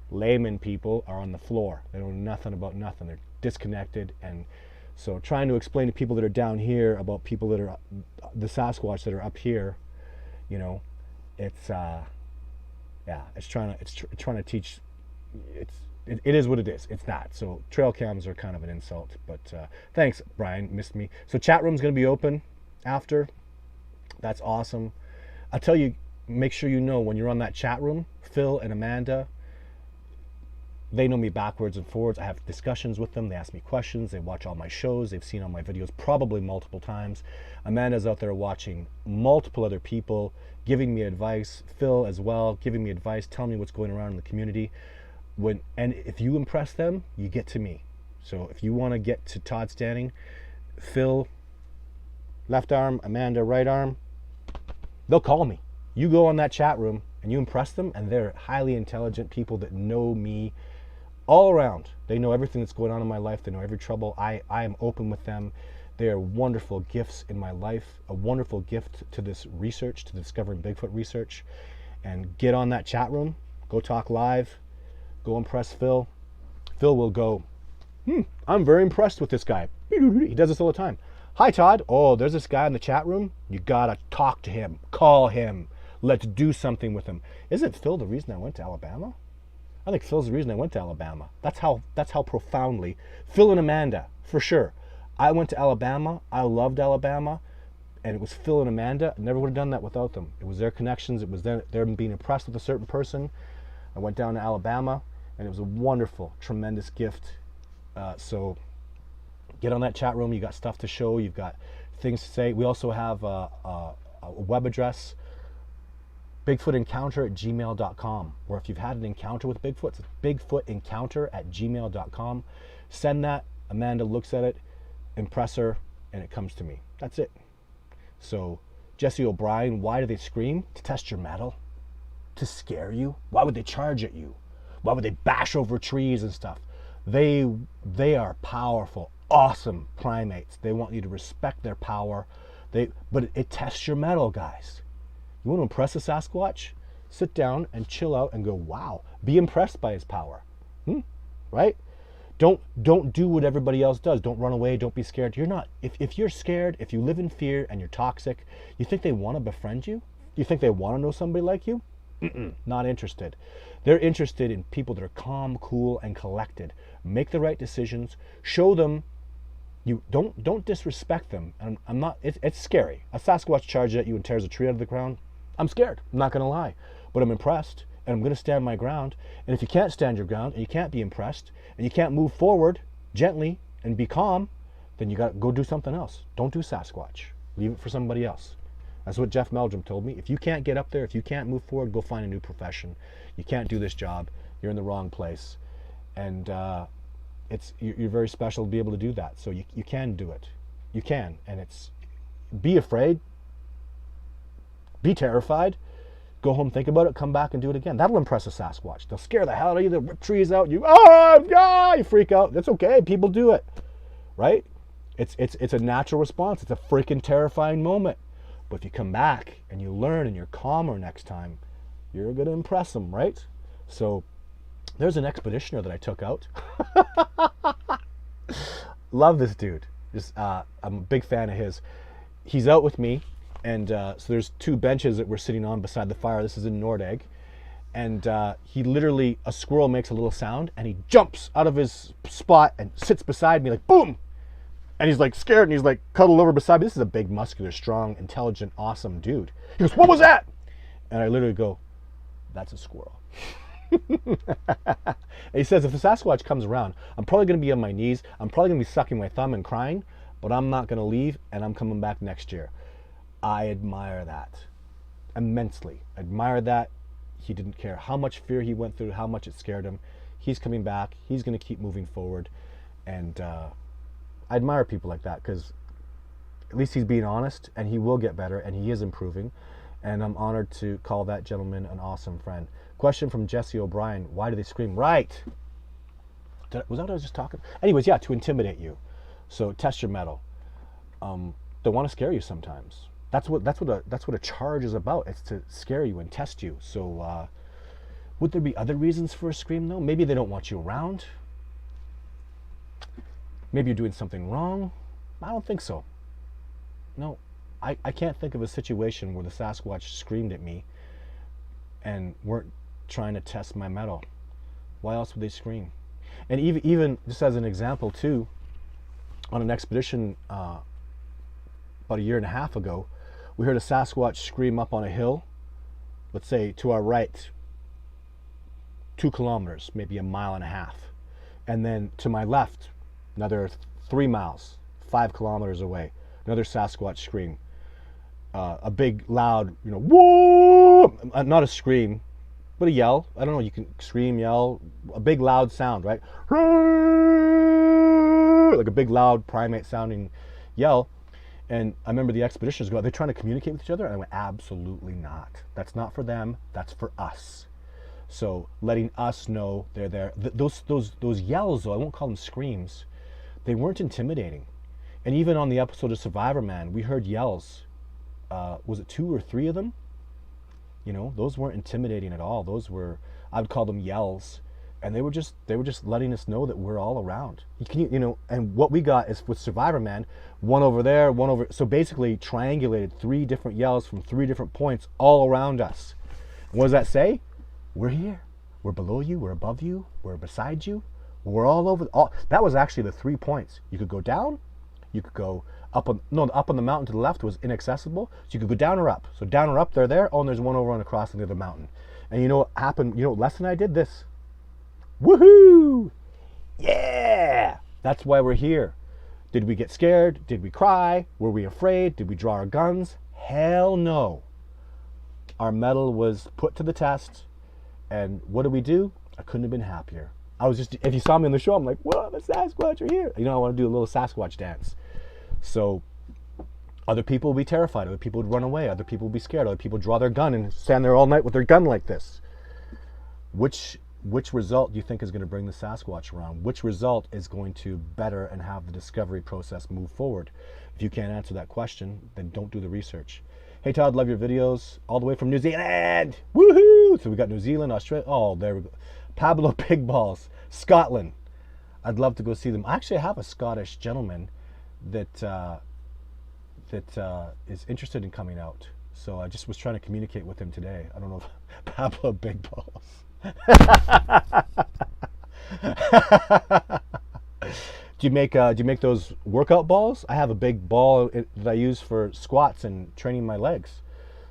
layman people are on the floor. They know nothing about nothing. They're disconnected. And so trying to explain to people that are down here about people that are the Sasquatch that are up here, it's it's trying to teach. It is what it is. It's not. So trail cams are kind of an insult. But thanks, Brian. Missed me. So chat room's going to be open after. That's awesome. I'll tell you, make sure you know when you're on that chat room, Phil and Amanda, they know me backwards and forwards. I have discussions with them. They ask me questions. They watch all my shows. They've seen all my videos probably multiple times. Amanda's out there watching multiple other people, giving me advice. Phil as well, giving me advice, telling me what's going around in the community. And if you impress them, you get to me. So if you want to get to Todd Standing, Phil, left arm, Amanda, right arm, they'll call me. You go on that chat room and you impress them, and they're highly intelligent people that know me all around. They know everything that's going on in my life. They know every trouble. I am open with them. They are wonderful gifts in my life, a wonderful gift to this research, to discovering Bigfoot research. And get on that chat room, go talk live, go impress Phil. Phil will go, I'm very impressed with this guy. He does this all the time. Hi, Todd. Oh, there's this guy in the chat room. You gotta talk to him, call him. Let's do something with him. Isn't Phil the reason I went to Alabama? I think Phil's the reason I went to Alabama. That's how profoundly. Phil and Amanda, for sure. I went to Alabama. I loved Alabama. And it was Phil and Amanda. I never would have done that without them. It was their connections. It was them being impressed with a certain person. I went down to Alabama, and it was a wonderful, tremendous gift. So get on that chat room. You got stuff to show. You've got things to say. We also have a web address, bigfootencounter@gmail.com, or if you've had an encounter with Bigfoot, it's bigfootencounter@gmail.com. Send that. Amanda looks at it, impress her, and it comes to me. That's it. So Jesse O'Brien, why do they scream? To test your mettle? To scare you? Why would they charge at you? Why would they bash over trees and stuff? They are powerful, awesome primates. They want you to respect their power. But it tests your mettle, guys. You want to impress a Sasquatch? Sit down and chill out and go, wow. Be impressed by his power. Right? Don't do what everybody else does. Don't run away. Don't be scared. You're not. If you're scared, if you live in fear and you're toxic, you think they want to befriend you? You think they want to know somebody like you? Not interested. They're interested in people that are calm, cool, and collected. Make the right decisions. Show them. You don't disrespect them. And I'm not. It's scary. A Sasquatch charges at you and tears a tree out of the ground. I'm scared. I'm not going to lie, but I'm impressed, and I'm going to stand my ground. And if you can't stand your ground, and you can't be impressed, and you can't move forward gently and be calm, then you got to go do something else. Don't do Sasquatch. Leave it for somebody else. That's what Jeff Meldrum told me. If you can't get up there, if you can't move forward, go find a new profession. You can't do this job. You're in the wrong place. And you're very special to be able to do that. So you can do it. You can. And be afraid. Be terrified. Go home, think about it, come back and do it again. That'll impress a Sasquatch. They'll scare the hell out of you. They'll rip trees out. You freak out. That's okay. People do it. Right? It's a natural response. It's a freaking terrifying moment. But if you come back and you learn and you're calmer next time, you're going to impress them, right? So there's an expeditioner that I took out. Love this dude. I'm a big fan of his. He's out with me, and so there's two benches that we're sitting on beside the fire. This is in Nordegg. And he literally, a squirrel makes a little sound, and he jumps out of his spot and sits beside me like, boom! And he's like scared, and he's like cuddled over beside me. This is a big, muscular, strong, intelligent, awesome dude. He goes, what was that? And I literally go, that's a squirrel. And he says, if the Sasquatch comes around, I'm probably going to be on my knees. I'm probably going to be sucking my thumb and crying, but I'm not going to leave, and I'm coming back next year. I admire that immensely. Admire that. He didn't care how much fear he went through, how much it scared him. He's coming back. He's going to keep moving forward. And I admire people like that, because at least he's being honest, and he will get better, and he is improving. And I'm honored to call that gentleman an awesome friend. Question from Jesse O'Brien. Why do they scream? Right. Was that what I was just talking? Anyways, yeah, to intimidate you. So test your mettle. They want to scare you sometimes. That's what a charge is about. It's to scare you and test you. So would there be other reasons for a scream though? Maybe they don't want you around. Maybe you're doing something wrong. I don't think so. No, I can't think of a situation where the Sasquatch screamed at me and weren't trying to test my mettle. Why else would they scream? And even just as an example too, on an expedition about a year and a half ago, we heard a Sasquatch scream up on a hill, let's say to our right, 2 kilometers, maybe a mile and a half. And then to my left, another 3 miles, 5 kilometers away, another Sasquatch scream. A big, loud, whoa! Not a scream, but a yell. I don't know, you can scream, yell, a big, loud sound, right? Like a big, loud, primate sounding yell. And I remember the expeditioners go, are they trying to communicate with each other? And I went, absolutely not. That's not for them, that's for us. So letting us know they're there. Those yells, though, I won't call them screams, they weren't intimidating. And even on the episode of Survivor Man, we heard yells. Was it 2 or 3 of them? Those weren't intimidating at all. Those were, I would call them yells. And they were just letting us know that we're all around. And what we got is with Survivor Man, one over there, one over. So basically triangulated 3 different yells from 3 different points all around us. What does that say? We're here. We're below you. We're above you. We're beside you. We're all over. That was actually the 3 points. You could go down. You could go up on the mountain to the left was inaccessible. So you could go down or up. So down or up, they're there. Oh, and there's one over on across the other mountain. And you know what happened? What lesson I did? This. Woohoo! Yeah! That's why we're here. Did we get scared? Did we cry? Were we afraid? Did we draw our guns? Hell no. Our mettle was put to the test. And what did we do? I couldn't have been happier. If you saw me on the show, I'm like, whoa, the Sasquatch are here. I want to do a little Sasquatch dance. So other people would be terrified. Other people would run away. Other people would be scared. Other people would draw their gun and stand there all night with their gun like this. Which which result do you think is going to bring the Sasquatch around? Which result is going to better and have the discovery process move forward? If you can't answer that question, then don't do the research. Hey Todd, love your videos. All the way from New Zealand. Woohoo! So we got New Zealand, Australia. Oh, there we go. Pablo Big Balls, Scotland. I'd love to go see them. Actually, I have a Scottish gentleman that is interested in coming out. So I just was trying to communicate with him today. I don't know if Pablo Big Balls. Do you make those workout balls? I have a big ball that I use for squats and training my legs.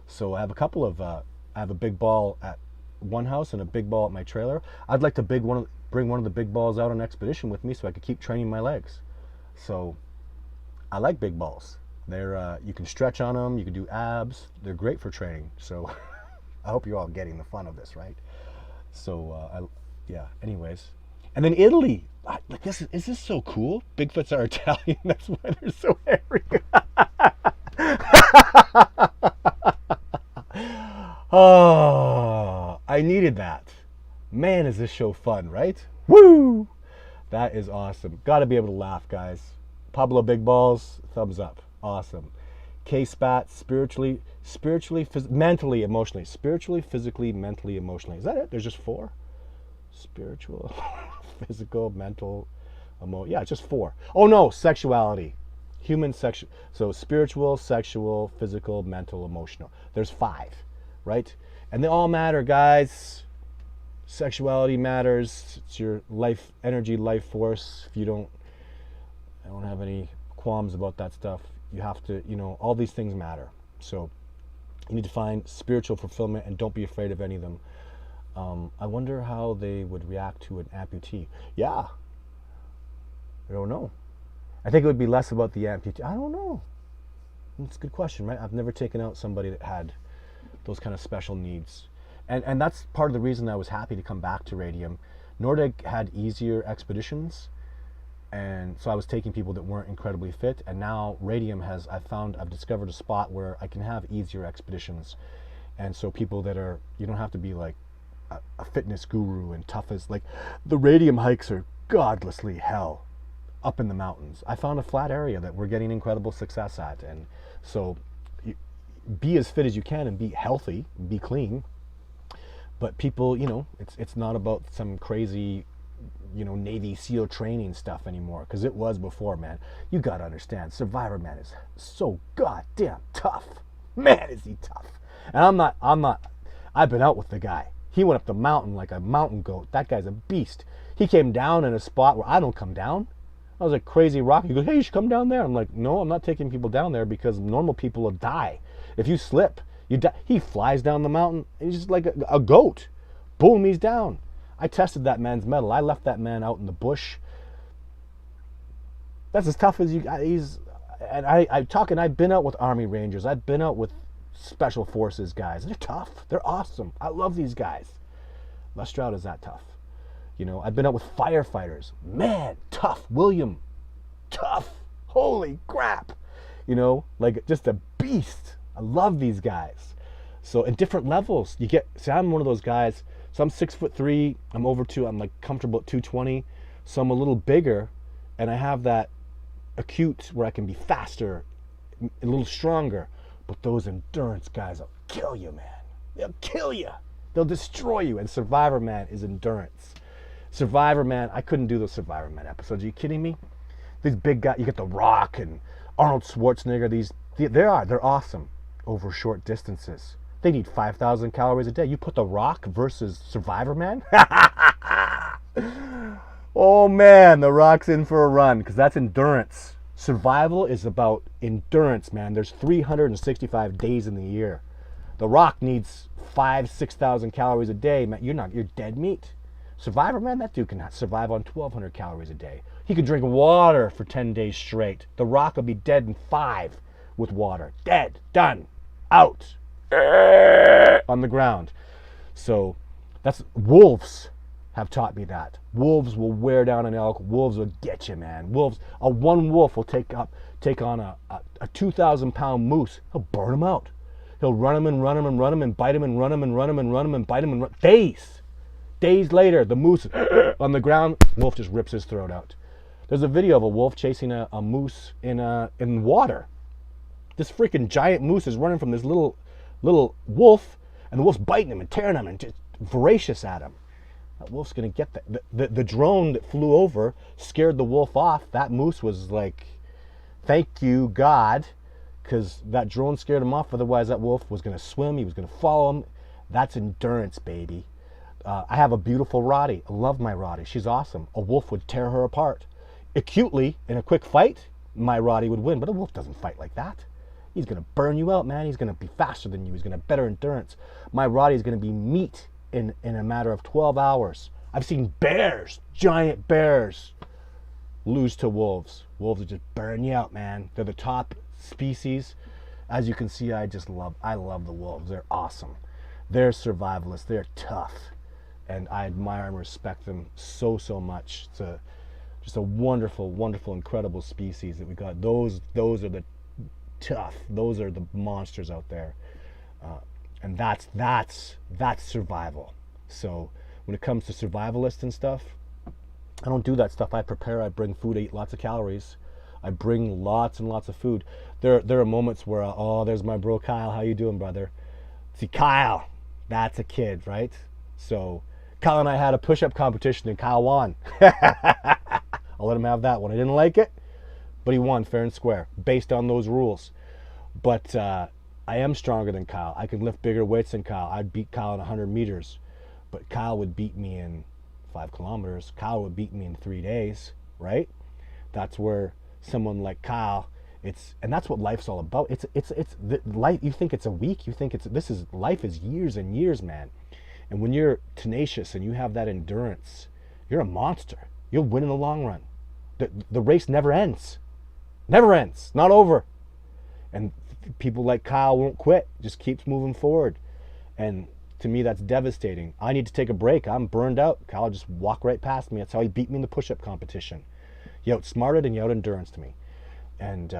So I have a couple of I have a big ball at one house and a big ball at my trailer. I'd like to bring one of the big balls out on expedition with me so I could keep training my legs. So I like big balls. They're you can stretch on them, you can do abs. They're great for training. So I hope you're all getting the fun of this, right? So yeah, anyways. And then Italy. Like is this so cool? Bigfoots are Italian, that's why they're so hairy. Oh, I needed that. Man, is this show fun, right? Woo! That is awesome. Got to be able to laugh, guys. Pablo Big Balls, thumbs up. Awesome. K-Spat, spiritually, mentally, emotionally. Spiritually, physically, mentally, emotionally. Is that it? There's just 4? Spiritual, physical, mental, yeah, it's just 4. Oh no, sexuality. Human sexual. So spiritual, sexual, physical, mental, emotional. There's 5, right? And they all matter, guys. Sexuality matters. It's your life energy, life force. If I don't have any qualms about that stuff. You have to, all these things matter. So you need to find spiritual fulfillment and don't be afraid of any of them. I wonder how they would react to an amputee. Yeah. I don't know. I think it would be less about the amputee. I don't know. It's a good question, right? I've never taken out somebody that had those kind of special needs. And that's part of the reason I was happy to come back to Radium. Nordic had easier expeditions. And so I was taking people that weren't incredibly fit. And now Radium I've discovered a spot where I can have easier expeditions. And so people that you don't have to be like a fitness guru and tough as, like, the Radium hikes are godlessly hell up in the mountains. I found a flat area that we're getting incredible success at. And so be as fit as you can and be healthy, be clean. But people, it's not about some crazy, Navy SEAL training stuff anymore, because it was before, man. You gotta understand, Survivor Man is so goddamn tough. Man, is he tough. And I've been out with the guy. He went up the mountain like a mountain goat. That guy's a beast. He came down in a spot where I don't come down. I was a crazy rock. He goes, hey, you should come down there. I'm like, no, I'm not taking people down there because normal people will die. If you slip, you die. He flies down the mountain. He's just like a goat. Boom, he's down. I tested that man's mettle. I left that man out in the bush. That's as tough as you. I've been out with Army Rangers. I've been out with Special Forces guys. They're tough. They're awesome. I love these guys. Les Stroud is that tough. I've been out with firefighters. Man, tough. William, tough. Holy crap. Like just a beast. I love these guys. So in different levels, I'm one of those guys. So I'm 6'3", I'm over 2, I'm like comfortable at 220. So I'm a little bigger, and I have that acute where I can be faster, a little stronger. But those endurance guys will kill you, man. They'll kill you. They'll destroy you. And Survivor Man is endurance. Survivor Man, I couldn't do those Survivor Man episodes. Are you kidding me? These big guys, you get The Rock and Arnold Schwarzenegger. They're awesome over short distances. They need 5,000 calories a day. You put The Rock versus Survivor Man? Oh man, The Rock's in for a run, because that's endurance. Survival is about endurance, man. There's 365 days in the year. The Rock needs 6,000 calories a day. Man, you're dead meat. Survivor, man, that dude can survive on 1,200 calories a day. He could drink water for 10 days straight. The Rock will be dead in 5 with water. Dead, done, out, on the ground. So wolves have taught me that. Wolves will wear down an elk. Wolves will get you, man. One wolf will take on a 2,000-pound moose. He'll burn him out. He'll run him and run him and run him and bite him and run him and run him and run him and bite him and run. Days. Days later, the moose on the ground, wolf just rips his throat out. There's a video of a wolf chasing a moose in water. This freaking giant moose is running from this little wolf, and the wolf's biting him and tearing him and just voracious at him. That wolf's gonna get that. The drone that flew over scared the wolf off. That moose was like, thank you, God, because that drone scared him off. Otherwise, that wolf was gonna swim. He was gonna follow him. That's endurance, baby. I have a beautiful Rottie. I love my Rottie. She's awesome. A wolf would tear her apart. Acutely, in a quick fight, my Rottie would win. But a wolf doesn't fight like that. He's going to burn you out, man. He's going to be faster than you. He's going to have better endurance. My Rottie is going to be meat in a matter of 12 hours. I've seen bears, giant bears, lose to wolves. Wolves will just burn you out, man. They're the top species. As you can see, I love the wolves. They're awesome. They're survivalists. They're tough. And I admire and respect them so much. It's just a wonderful, wonderful, incredible species that we got. Those are the tough. Those are the monsters out there. And that's survival. So when it comes to survivalists and stuff, I don't do that stuff. I prepare, I bring food, I eat lots of calories. I bring lots and lots of food. There are moments where, oh, there's my bro Kyle. How you doing, brother? See, Kyle, that's a kid, right? So Kyle and I had a push-up competition and Kyle won. I'll let him have that one. I didn't like it, but he won fair and square based on those rules. But I am stronger than Kyle. I can lift bigger weights than Kyle. I'd beat Kyle in 100 meters, but Kyle would beat me in 5 kilometers. Kyle would beat me in 3 days, right? That's where someone like Kyle, and that's what life's all about. It's the life. You think it's a week. You think life is years and years, man. And when you're tenacious and you have that endurance, you're a monster. You'll win in the long run. The race never ends. Never ends. Not over. And people like Kyle won't quit. Just keeps moving forward. And to me, that's devastating. I need to take a break. I'm burned out. Kyle just walked right past me. That's how he beat me in the push-up competition. He outsmarted and he out-enduranced me. And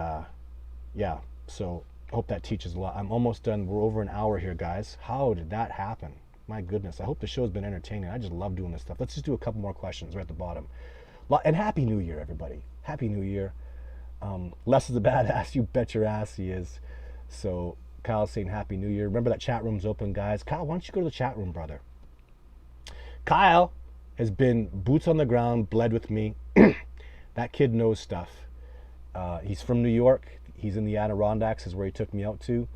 yeah, so I hope that teaches a lot. I'm almost done. We're over an hour here, guys. How did that happen? My goodness. I hope the show's been entertaining. I just love doing this stuff. Let's just do a couple more questions right at the bottom. And Happy New Year, everybody. Happy New Year. Les is a badass. You bet your ass he is. So Kyle's saying Happy New Year. Remember that chat room's open, guys. Kyle, why don't you go to the chat room, brother? Kyle has been boots on the ground, bled with me. That kid knows stuff. He's from New York. He's in the Adirondacks is where he took me out to.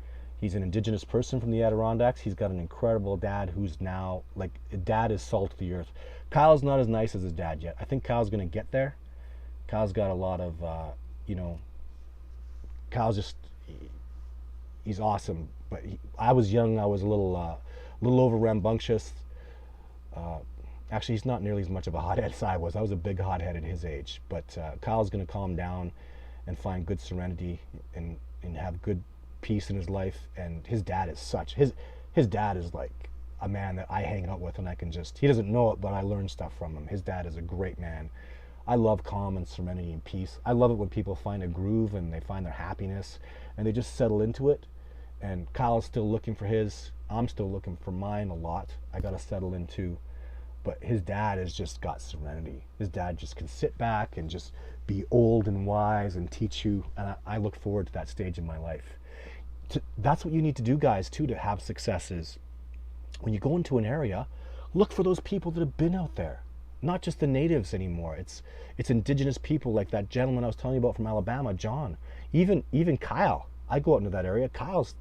He's an indigenous person from the Adirondacks. He's got an incredible dad who's now, like, dad is salt of the earth. Kyle's not as nice as his dad yet. I think Kyle's going to get there. Kyle's got a lot of, Kyle's just, he's awesome. But I was young. I was a little over rambunctious. Actually, he's not nearly as much of a hothead as I was. I was a big hothead at his age. But Kyle's going to calm down and find good serenity and have good peace in his life. And his dad is his dad is like a man that I hang out with, and I can just, he doesn't know it, but I learn stuff from him. His dad is a great man. I love calm and serenity and peace. I love it when people find a groove and they find their happiness and they just settle into it. And Kyle's still looking for his. I'm still looking for mine a lot. I got to settle into. But his dad has just got serenity. His dad just can sit back and just be old and wise and teach you. And I look forward to that stage in my life. That's what you need to do, guys, too, to have successes. When you go into an area, look for those people that have been out there. Not just the natives anymore. It's indigenous people like that gentleman I was telling you about from Alabama, John. Even Kyle. I go out into that area. Kyle's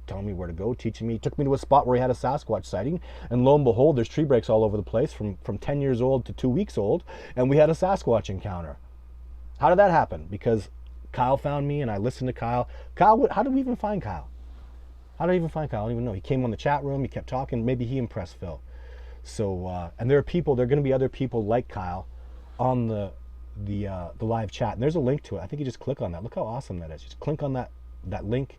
telling me where to go, teaching me. He took me to a spot where he had a Sasquatch sighting, and lo and behold, there's tree breaks all over the place from 10 years old to 2 weeks old, and we had a Sasquatch encounter. How did that happen? Because Kyle found me, and I listened to Kyle. Kyle, how did we even find Kyle? How did I even find Kyle? I don't even know. He came on the chat room. He kept talking. Maybe he impressed Phil. So, and there are going to be other people like Kyle on the live chat. And there's a link to it. I think you just click on that. Look how awesome that is. Just click on that link.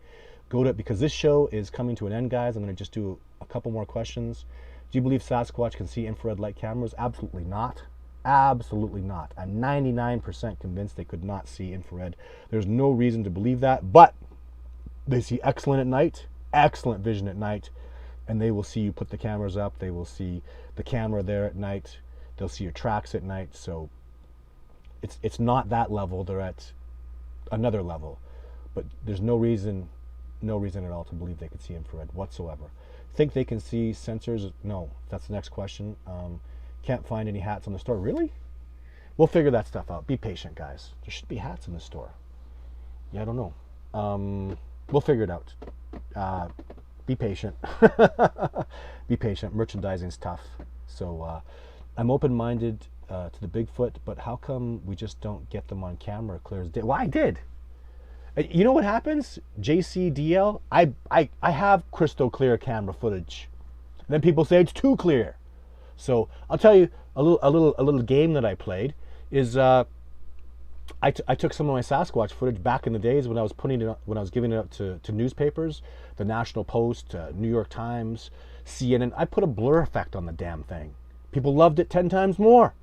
Go to it, because this show is coming to an end, guys. I'm going to just do a couple more questions. Do you believe Sasquatch can see infrared light cameras? Absolutely not. Absolutely not. I'm 99% convinced they could not see infrared. There's no reason to believe that, but they see excellent at night, excellent vision at night, and they will see you put the cameras up. They will see the camera there at night. They'll see your tracks at night. So it's not that level. They're at another level, but there's no reason at all to believe they could see infrared whatsoever. Think they can see sensors? No. That's the next question. Can't find any hats on the store. Really? We'll figure that stuff out. Be patient, guys. There should be hats in the store. Yeah, I don't know. We'll figure it out. Be patient. Be patient. Merchandising's tough. So I'm open-minded to the Bigfoot, but how come we just don't get them on camera clear as day? Well, I did. You know what happens? JCDL, I have crystal clear camera footage. Then people say it's too clear. So I'll tell you a little game that I played is I took some of my Sasquatch footage back in the days when I was giving it up to newspapers, the National Post, New York Times, CNN. I put a blur effect on the damn thing. People loved it 10 times more.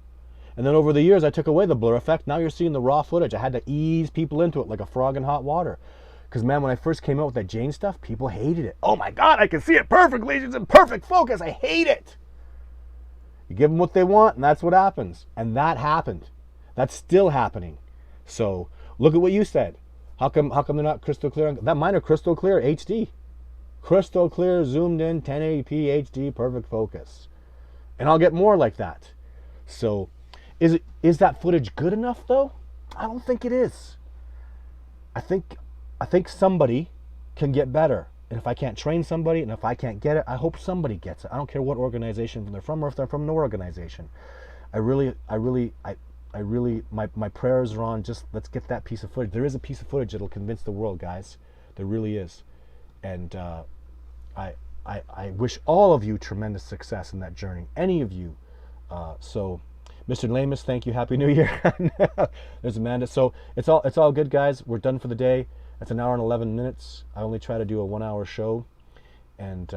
And then over the years, I took away the blur effect. Now you're seeing the raw footage. I had to ease people into it like a frog in hot water. Because, man, when I first came out with that Jane stuff, people hated it. Oh, my God, I can see it perfectly. It's in perfect focus. I hate it. You give them what they want, and that's what happens. And that happened. That's still happening. So look at what you said. How come they're not crystal clear? That mine are crystal clear HD. Crystal clear, zoomed in, 1080p HD, perfect focus. And I'll get more like that. So is that footage good enough though? I don't think it is. I think somebody can get better. And if I can't train somebody, and if I can't get it, I hope somebody gets it. I don't care what organization they're from, or if they're from no organization. My prayers are on just let's get that piece of footage. There is a piece of footage that'll convince the world, guys. There really is. And I wish all of you tremendous success in that journey. Any of you. So, Mr. Lamus, thank you. Happy New Year. There's Amanda. So it's all good, guys. We're done for the day. It's an hour and 11 minutes. I only try to do a 1 hour show, and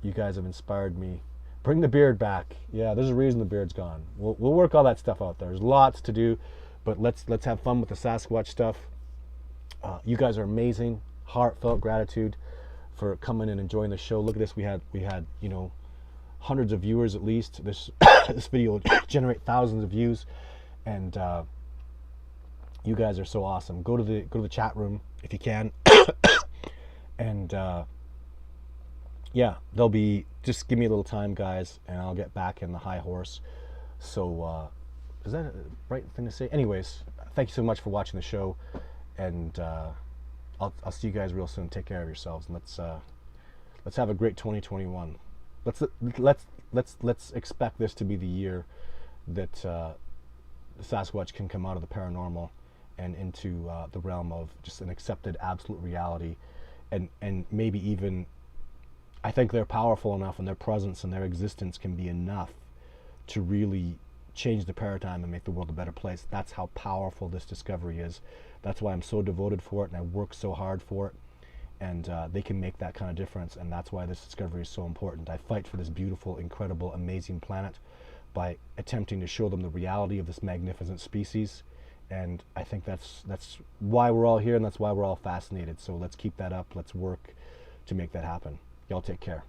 you guys have inspired me. Bring the beard back. Yeah, there's a reason the beard's gone. We'll work all that stuff out. There's lots to do, but let's have fun with the Sasquatch stuff. You guys are amazing. Heartfelt gratitude for coming and enjoying the show. Look at this. We had hundreds of viewers at least. This this video will generate thousands of views, and you guys are so awesome. Go to the chat room if you can, and yeah, they'll be. Just give me a little time, guys, and I'll get back in the high horse. So, is that a right thing to say? Anyways, thank you so much for watching the show, and I'll see you guys real soon. Take care of yourselves, and let's have a great 2021. Let's expect this to be the year that the Sasquatch can come out of the paranormal and into the realm of just an accepted absolute reality, and maybe even. I think they're powerful enough, and their presence and their existence can be enough to really change the paradigm and make the world a better place. That's how powerful this discovery is. That's why I'm so devoted for it, and I work so hard for it. And they can make that kind of difference, and that's why this discovery is so important. I fight for this beautiful, incredible, amazing planet by attempting to show them the reality of this magnificent species. And I think that's why we're all here, and that's why we're all fascinated. So let's keep that up. Let's work to make that happen. Y'all take care.